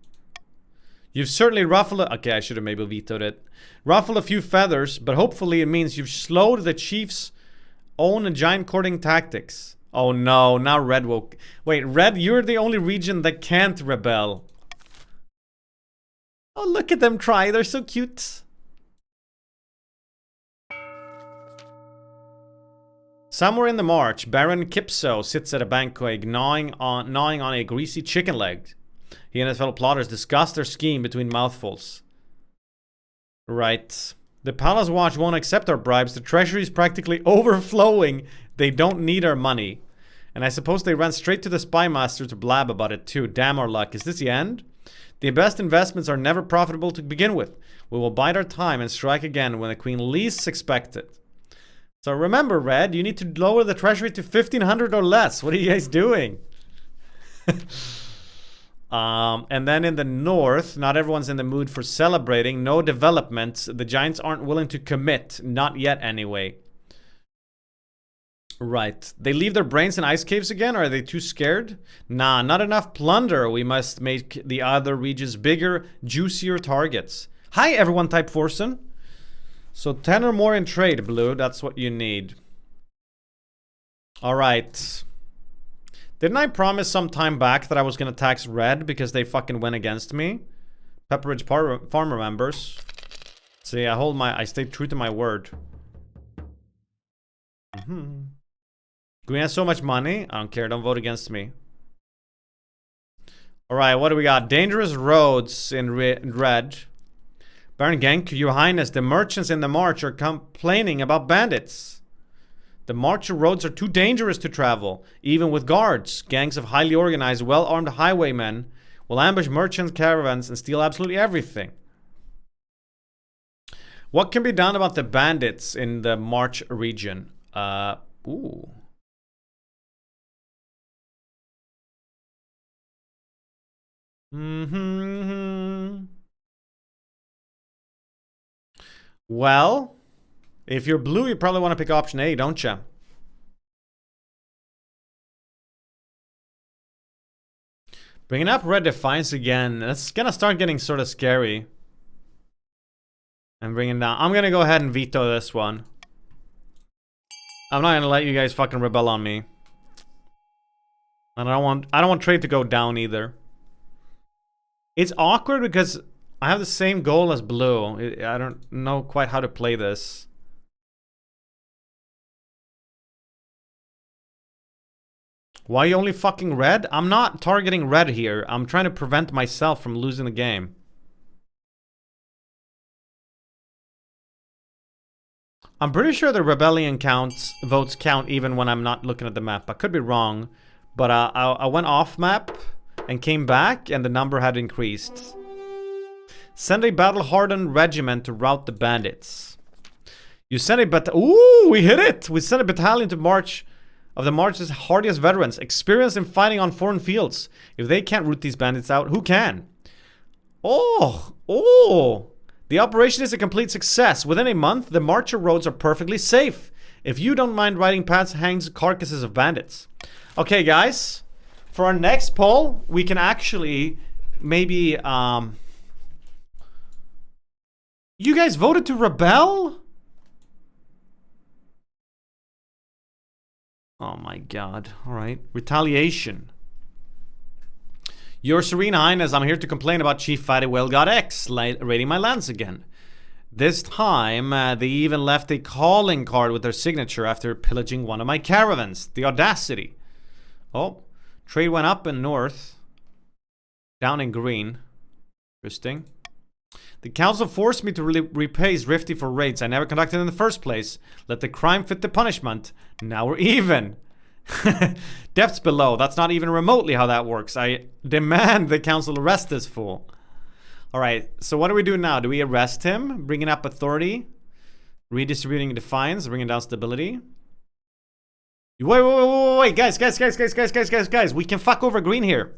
[SPEAKER 1] You've certainly ruffled... Okay, I should have maybe vetoed it. Ruffled a few feathers, but hopefully it means you've slowed the chief's own giant courting tactics. Oh no, now Red woke... Wait, Red, you're the only region that can't rebel. Oh, look at them try. They're so cute. Somewhere in the march, Baron Kipso sits at a banquet gnawing on a greasy chicken leg. He and his fellow plotters discuss their scheme between mouthfuls. Right. The Palace Watch won't accept our bribes. The treasury is practically overflowing. They don't need our money. And I suppose they ran straight to the spy master to blab about it too. Damn our luck. Is this the end? The best investments are never profitable to begin with. We will bide our time and strike again when the queen least expects it. So remember, Red, you need to lower the treasury to 1,500 or less. What are you guys doing? And then in the north, not everyone's in the mood for celebrating. No developments. The giants aren't willing to commit. Not yet, anyway. Right. They leave their brains in ice caves again? Or are they too scared? Nah, not enough plunder. We must make the other regions bigger, juicier targets. Hi, everyone, Type Forsen. So 10 or more in trade, Blue. That's what you need. Alright. Didn't I promise some time back that I was going to tax Red because they fucking went against me? Pepperidge Farmer members. See, I stayed true to my word. Green has so much money. I don't care. Don't vote against me. Alright, what do we got? Dangerous roads in red. Baron Genk, Your Highness, the merchants in the march are complaining about bandits. The march roads are too dangerous to travel, even with guards. Gangs of highly organized, well-armed highwaymen will ambush merchant caravans and steal absolutely everything. What can be done about the bandits in the march region? Ooh. Well, if you're blue, you probably want to pick option A, don't you? Bringing up Red Defiance again. That's gonna start getting sort of scary. And bringing down. I'm gonna go ahead and veto this one. I'm not gonna let you guys fucking rebel on me. And I don't want trade to go down either. It's awkward because I have the same goal as blue. I don't know quite how to play this. Why you only fucking red? I'm not targeting red here. I'm trying to prevent myself from losing the game. I'm pretty sure the rebellion votes count even when I'm not looking at the map. I could be wrong, but I went off map and came back and the number had increased. Send a battle-hardened regiment to rout the bandits. You send a ooh, we hit it! We sent a battalion to march of the march's hardiest veterans, experienced in fighting on foreign fields. If they can't root these bandits out, who can? Oh! The operation is a complete success. Within a month, the marcher roads are perfectly safe. If you don't mind riding past hanged carcasses of bandits. Okay, guys. For our next poll, we can actually maybe, you guys voted to rebel? Oh my god. Alright. Retaliation. Your Serene Highness, I'm here to complain about Chief Fatty Whale God X raiding my lands again. This time, they even left a calling card with their signature after pillaging one of my caravans. The audacity. Oh. Trade went up in north. Down in green. Interesting. The council forced me to repay Rifty for raids I never conducted in the first place. Let the crime fit the punishment. Now we're even. Depths below. That's not even remotely how that works. I demand the council arrest this fool. Alright, so what do we do now? Do we arrest him? Bringing up authority? Redistributing defiance? Bringing down stability? Wait, guys. We can fuck over green here.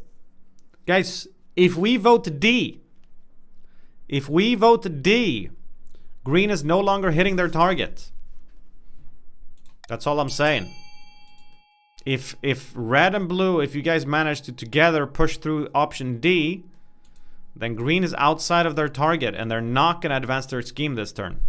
[SPEAKER 1] Guys, if we vote D, green is no longer hitting their target. That's all I'm saying. If red and blue, if you guys manage to together push through option D, then green is outside of their target and they're not going to advance their scheme this turn.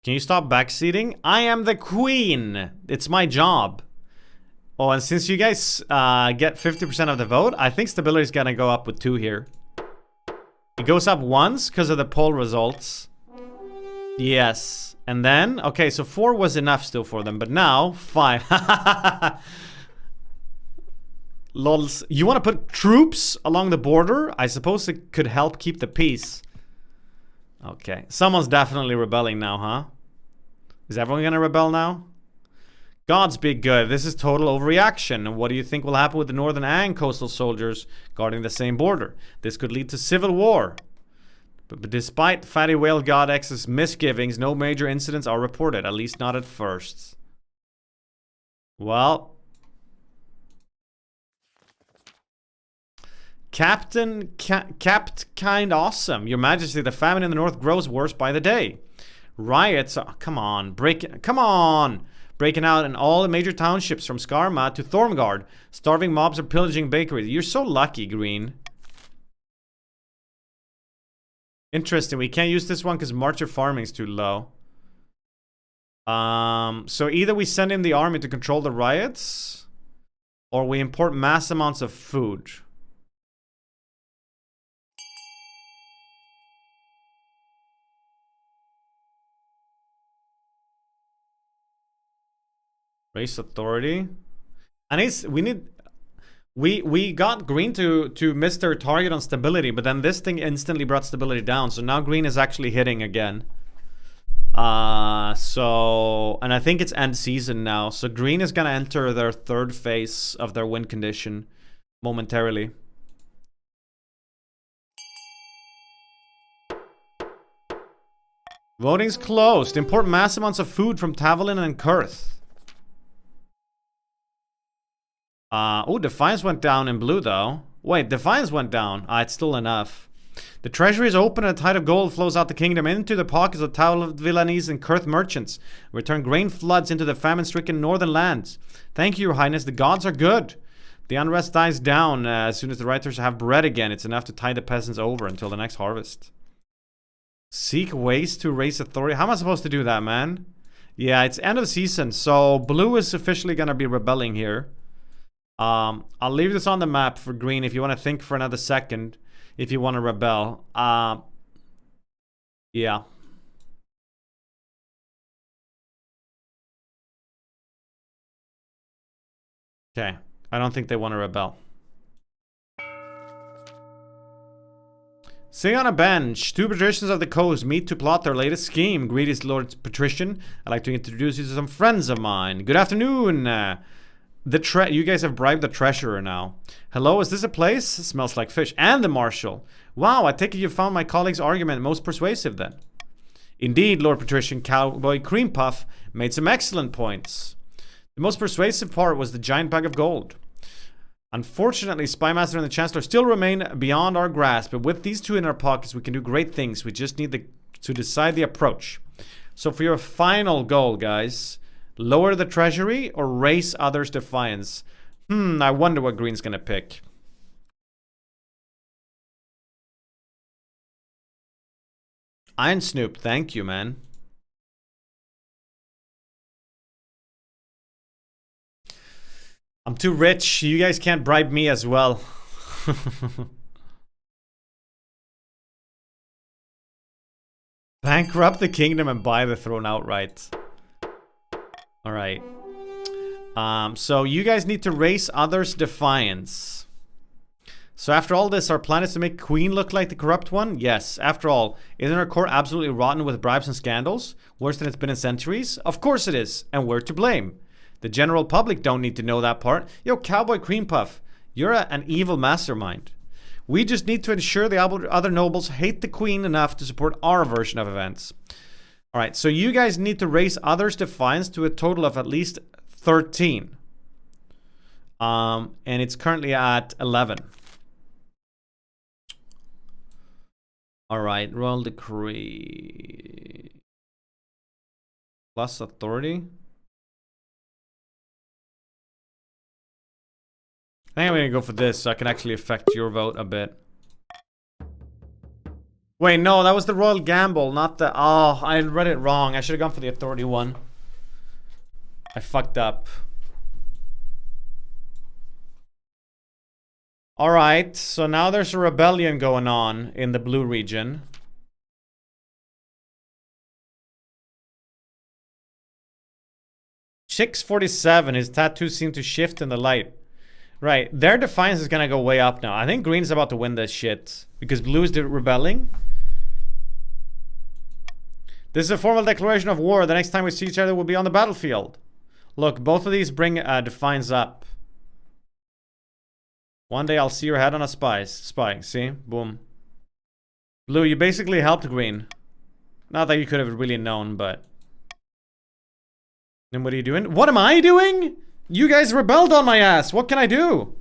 [SPEAKER 1] Can you stop backseating? I am the queen. It's my job. Oh, and since you guys get 50% of the vote, I think stability is gonna go up with 2 here. It goes up once because of the poll results. Yes. And then, okay, so 4 was enough still for them, but now 5. Lols. You want to put troops along the border? I suppose it could help keep the peace. Okay. Someone's definitely rebelling now, huh? Is everyone gonna rebel now? Gods be good. This is total overreaction. And what do you think will happen with the northern and coastal soldiers guarding the same border? This could lead to civil war. But despite Fatty Whale God X's misgivings, no major incidents are reported, at least not at first. Well, Captain Capt kind awesome. Your Majesty, the famine in the north grows worse by the day. Riots, come on, breaking out in all the major townships from Skarma to Thormgard. Starving mobs are pillaging bakeries. You're so lucky, Green. Interesting. We can't use this one because Marcher farming is too low. So either we send in the army to control the riots, or we import mass amounts of food. Race authority. And we got green to miss their target on stability, but then this thing instantly brought stability down. So now green is actually hitting again. So and I think it's end season now. So green is gonna enter their 3rd phase of their win condition momentarily. Voting's closed. Import mass amounts of food from Tavolin and Kurth. Oh, Defiance went down in blue, though. Wait, Defiance went down. It's still enough. The treasury is open and a tide of gold flows out the kingdom into the pockets of Tavolin and Kurth merchants. Return grain floods into the famine-stricken northern lands. Thank you, Your Highness. The gods are good. The unrest dies down as soon as the writers have bread again. It's enough to tide the peasants over until the next harvest. Seek ways to raise authority. How am I supposed to do that, man? Yeah, it's end of season, so blue is officially gonna be rebelling here. I'll leave this on the map for green if you want to think for another second. If you want to rebel. Yeah. Okay. I don't think they want to rebel. Sitting on a bench, 2 patricians of the coast meet to plot their latest scheme. Greetings, Lord Patrician. I'd like to introduce you to some friends of mine. Good afternoon. You guys have bribed the treasurer now. Hello, is this a place? It smells like fish. And the marshal. Wow, I take it you found my colleague's argument most persuasive then. Indeed, Lord Patrician Cowboy Cream Puff made some excellent points. The most persuasive part was the giant bag of gold. Unfortunately, Spymaster and the Chancellor still remain beyond our grasp, but with these 2 in our pockets, we can do great things. We just need to decide the approach. So for your final goal, guys, lower the treasury or raise others' defiance. I wonder what green's gonna pick. Iron Snoop, thank you, man. I'm too rich. You guys can't bribe me as well. Bankrupt the kingdom and buy the throne outright. Alright. So you guys need to raise others' defiance. So after all this, our plan is to make Queen look like the corrupt one? Yes. After all, isn't our court absolutely rotten with bribes and scandals? Worse than it's been in centuries? Of course it is. And we're to blame. The general public don't need to know that part. Yo, Cowboy Cream Puff, you're an evil mastermind. We just need to ensure the other nobles hate the Queen enough to support our version of events. Alright, so you guys need to raise others' defiance to a total of at least 13. And it's currently at 11. Alright, royal decree. Plus authority. I think I'm gonna go for this so I can actually affect your vote a bit. Wait, no, that was the royal gamble, not the... Oh, I read it wrong. I should have gone for the authority one. I fucked up. Alright, so now there's a rebellion going on in the blue region. Chicks 47, his tattoos seem to shift in the light. Right, their defiance is gonna go way up now. I think green's about to win this shit. Because blue is rebelling. This is a formal declaration of war. The next time we see each other, we'll be on the battlefield. Look, both of these bring defiance up. One day I'll see your head on a spy. See? Boom. Blue, you basically helped green. Not that you could have really known, but... Then what are you doing? What am I doing? You guys rebelled on my ass. What can I do?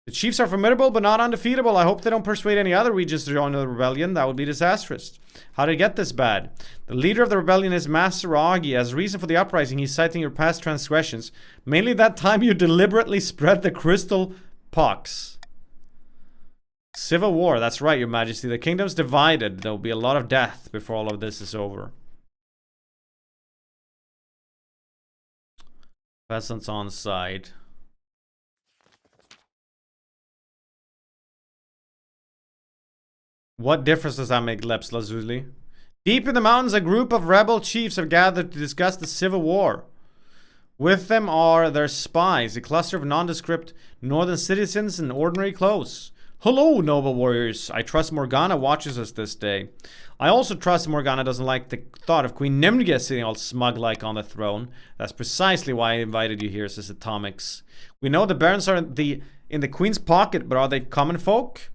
[SPEAKER 1] The chiefs are formidable, but not undefeatable. I hope they don't persuade any other regions to join the rebellion. That would be disastrous. How did it get this bad? The leader of the rebellion is Master Augie. As reason for the uprising, he's citing your past transgressions. Mainly that time you deliberately spread the crystal pox. Civil war. That's right, your majesty. The kingdom's divided. There will be a lot of death before all of this is over. Peasants on side. What difference does that make, Leps Lazuli? Deep in the mountains, a group of rebel chiefs have gathered to discuss the civil war. With them are their spies, a cluster of nondescript northern citizens in ordinary clothes. Hello, noble warriors. I trust Morgana watches us this day. I also trust Morgana doesn't like the thought of Queen Nymn sitting all smug-like on the throne. That's precisely why I invited you here, says Atomics. We know the barons are in the Queen's pocket, but are they common folk?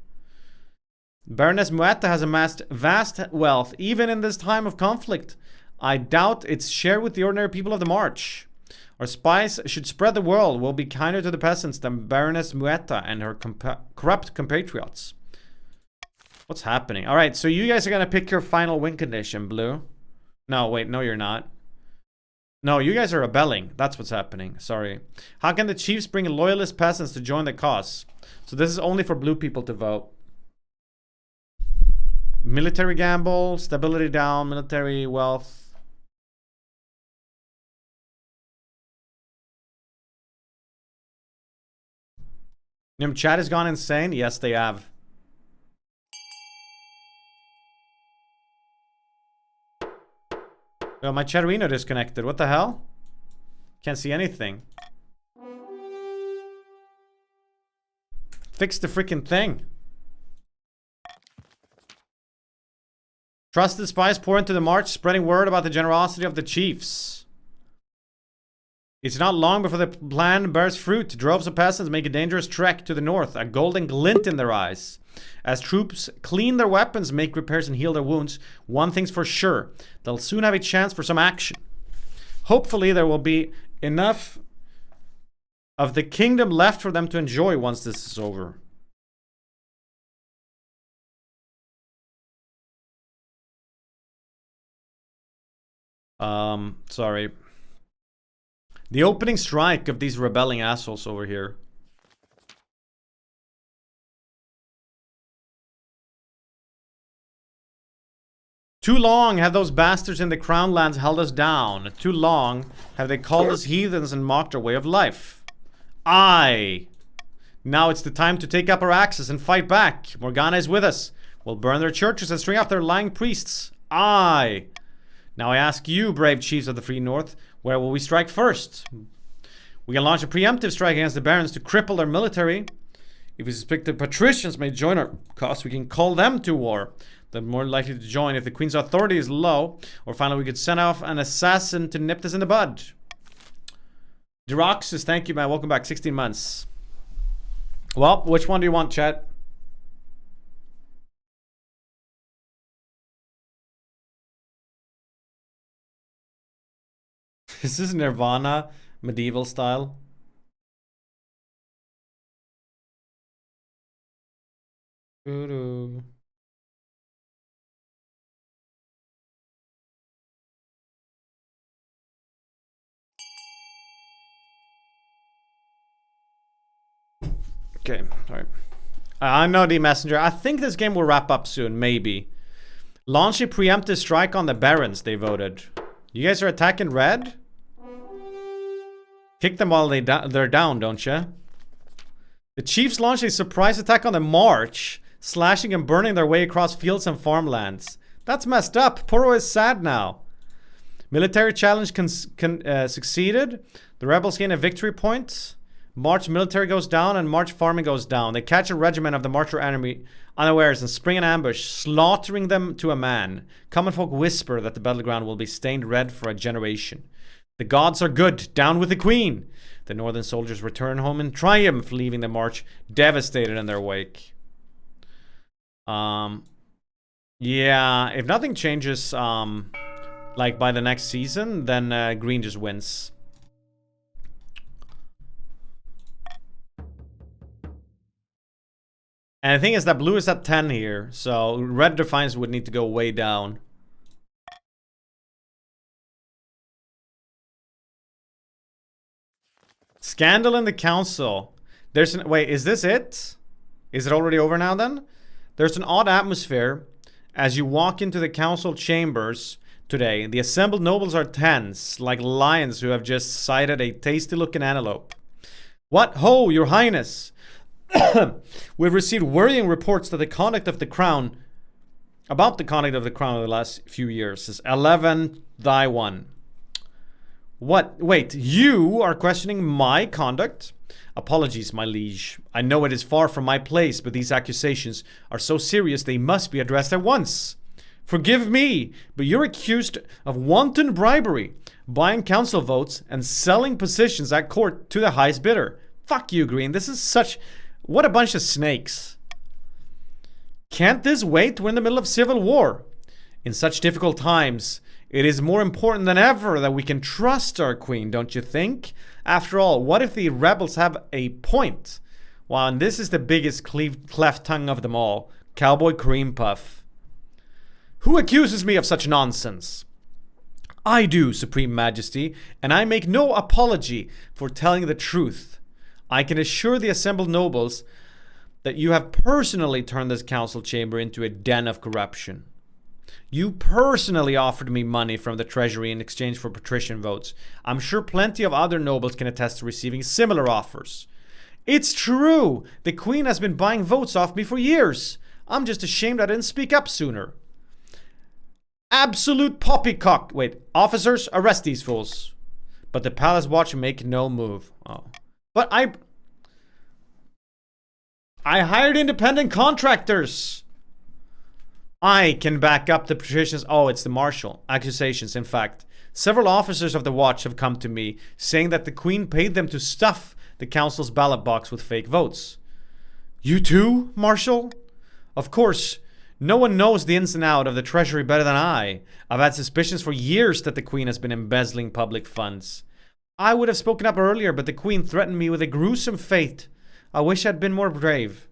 [SPEAKER 1] Baroness Muetta has amassed vast wealth, even in this time of conflict. I doubt it's shared with the ordinary people of the March. Our spies should spread the word. We'll be kinder to the peasants than Baroness Muetta and her corrupt compatriots. What's happening? Alright, so you guys are gonna pick your final win condition, Blue. No, wait, no you're not. No, you guys are rebelling. That's what's happening. Sorry. How can the chiefs bring loyalist peasants to join the cause? So this is only for blue people to vote. Military gamble, stability down, military wealth. Chat has gone insane? Yes, they have. Oh, my Chatterino disconnected. What the hell? Can't see anything. Fix the freaking thing. Trusted spies pour into the march, spreading word about the generosity of the chiefs. It's not long before the plan bears fruit. Droves of peasants make a dangerous trek to the north, a golden glint in their eyes. As troops clean their weapons, make repairs, and heal their wounds, one thing's for sure. They'll soon have a chance for some action. Hopefully, there will be enough of the kingdom left for them to enjoy once this is over. Sorry. The opening strike of these rebelling assholes over here. Too long have those bastards in the crown lands held us down. Too long have they called us heathens and mocked our way of life. Aye. Now it's the time to take up our axes and fight back. Morgana is with us. will burn their churches and string off their lying priests. Aye. Now I ask you, brave chiefs of the free north, where will we strike first? We can launch a preemptive strike against the barons to cripple their military. If we suspect the patricians may join our cause, we can call them to war. They're more likely to join if the queen's authority is low. Or finally, we could send off an assassin to nip this in the bud. Deroxys, thank you, man. Welcome back. 16 months. Well, which one do you want, chat? Is this Nirvana medieval style? Doo-doo. Okay, alright. I know the messenger. I think this game will wrap up soon, maybe. Launch a preemptive strike on the barons, they voted. You guys are attacking red? Kick them while they're down, don't you? The chiefs launched a surprise attack on the march, slashing and burning their way across fields and farmlands. That's messed up. Poro is sad now. Military challenge succeeded. The rebels gain a victory point. March military goes down and March farming goes down. They catch a regiment of the Marcher enemy unawares and spring an ambush, slaughtering them to a man. Common folk whisper that the battleground will be stained red for a generation. The gods are good. Down with the queen. The northern soldiers return home in triumph, leaving the march devastated in their wake. Yeah, if nothing changes, like by the next season, then green just wins. And the thing is that blue is at 10 here, so red defiance would need to go way down. Scandal in the council. There's an... Wait, is this it? Is it already over now then? There's an odd atmosphere as you walk into the council chambers today. The assembled nobles are tense, like lions who have just sighted a tasty-looking antelope. What ho, your highness! We've received worrying reports that the conduct of the crown... About the conduct of the crown of the last few years is 11 thy 1. What? Wait, you are questioning my conduct? Apologies, my liege. I know it is far from my place, but these accusations are so serious they must be addressed at once. Forgive me, but you're accused of wanton bribery, buying council votes, and selling positions at court to the highest bidder. Fuck you, Green. This is such... What a bunch of snakes. Can't this wait? We're in the middle of civil war. In such difficult times... It is more important than ever that we can trust our queen, don't you think? After all, what if the rebels have a point? Well, and this is the biggest cleft tongue of them all. Cowboy Cream Puff. Who accuses me of such nonsense? I do, Supreme Majesty, and I make no apology for telling the truth. I can assure the assembled nobles that you have personally turned this council chamber into a den of corruption. You personally offered me money from the treasury in exchange for patrician votes. I'm sure plenty of other nobles can attest to receiving similar offers. It's true! The queen has been buying votes off me for years. I'm just ashamed I didn't speak up sooner. Absolute poppycock. Wait, officers, arrest these fools. But the palace watch make no move. Oh. But I hired independent contractors. I can back up the patricians. Oh, it's the marshal. Accusations, in fact. Several officers of the watch have come to me, saying that the queen paid them to stuff the council's ballot box with fake votes. You too, Marshal? Of course, no one knows the ins and outs of the treasury better than I. I've had suspicions for years that the queen has been embezzling public funds. I would have spoken up earlier, but the queen threatened me with a gruesome fate. I wish I'd been more brave.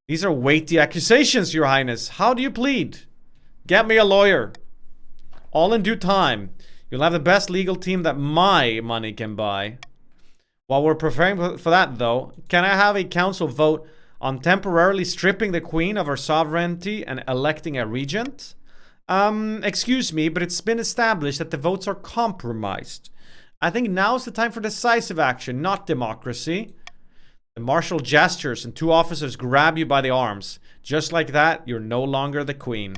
[SPEAKER 1] These are weighty accusations, Your Highness. How do you plead? Get me a lawyer. All in due time. You'll have the best legal team that my money can buy. While we're preparing for that, though, can I have a council vote on temporarily stripping the queen of her sovereignty and electing a regent? Excuse me, but it's been established that the votes are compromised. I think now's the time for decisive action, not democracy. The marshal gestures and 2 officers grab you by the arms. Just like that, you're no longer the queen.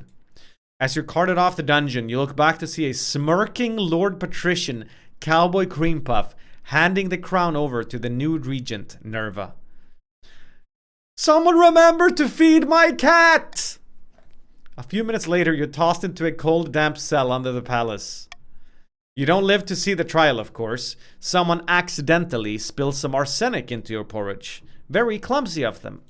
[SPEAKER 1] As you're carted off the dungeon, you look back to see a smirking Lord Patrician, Cowboy Cream Puff, handing the crown over to the new regent, Nerva. Someone remember to feed my cat! A few minutes later, you're tossed into a cold, damp cell under the palace. You don't live to see the trial, of course. Someone accidentally spills some arsenic into your porridge. Very clumsy of them.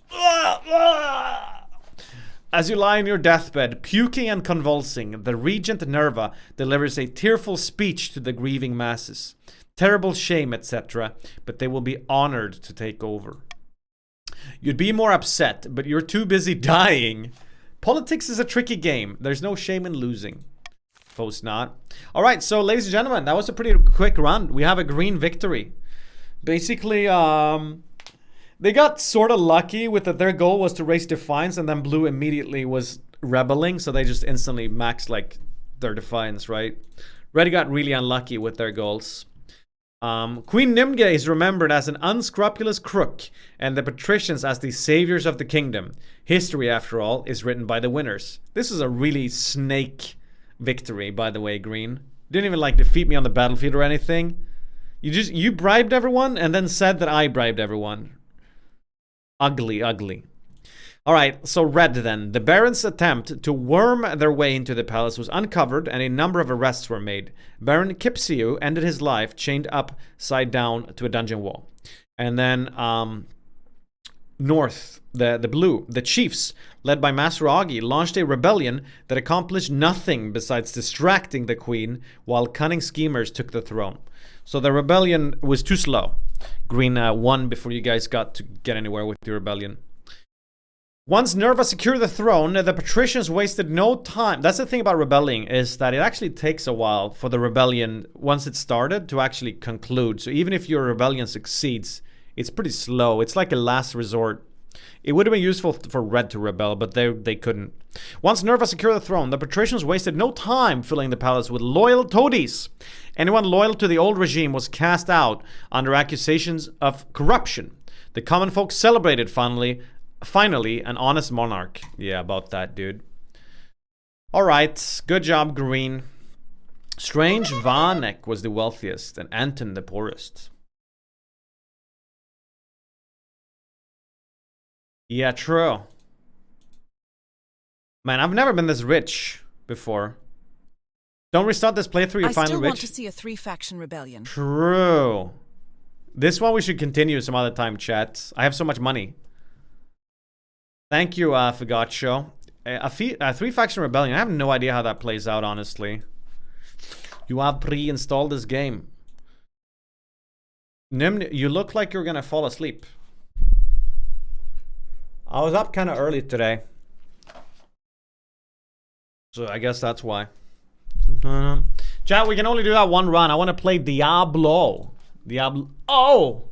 [SPEAKER 1] As you lie in your deathbed, puking and convulsing, the regent Nerva delivers a tearful speech to the grieving masses. Terrible shame, etc., but they will be honored to take over. You'd be more upset, but you're too busy dying. Politics is a tricky game. There's no shame in losing. Suppose not. Alright, so ladies and gentlemen, that was a pretty quick run. We have a green victory. Basically, they got sort of lucky with that their goal was to raise Defiance, and then blue immediately was rebelling, so they just instantly maxed like their Defiance, right? Red got really unlucky with their goals. Queen Nymn is remembered as an unscrupulous crook, and the patricians as the saviors of the kingdom. History, after all, is written by the winners. This is a really snake victory, by the way, green. Didn't even like defeat me on the battlefield or anything. You bribed everyone and then said that I bribed everyone. Ugly, ugly. Alright, so red then. The Baron's attempt to worm their way into the palace was uncovered and a number of arrests were made. Baron Kipsiu ended his life chained upside down to a dungeon wall. And then, north, the blue, the chiefs, led by Master Augie, launched a rebellion that accomplished nothing besides distracting the queen while cunning schemers took the throne. So the rebellion was too slow. Green won before you guys got to get anywhere with the rebellion. Once Nerva secured the throne, the patricians wasted no time. That's the thing about rebelling, is that it actually takes a while for the rebellion, once it started, to actually conclude. So even if your rebellion succeeds, it's pretty slow. It's like a last resort. It would have been useful for Red to rebel, but they couldn't. Once Nerva secured the throne, the patricians wasted no time filling the palace with loyal toadies. Anyone loyal to the old regime was cast out under accusations of corruption. The common folk celebrated finally an honest monarch. Yeah, about that, dude. Alright, good job, green. Strange Vanek was the wealthiest and Anton the poorest. Yeah, true. Man, I've never been this rich before. Don't restart this playthrough, you're finally rich.
[SPEAKER 2] I still want to see a 3-faction rebellion.
[SPEAKER 1] True. This one we should continue some other time, chat. I have so much money. Thank you, Fagaccio. A 3-faction rebellion. I have no idea how that plays out, honestly. You have pre-installed this game. Nymn, you look like you're gonna fall asleep. I was up kind of early today. So I guess that's why. Chat, we can only do that one run. I want to play Diablo. Oh!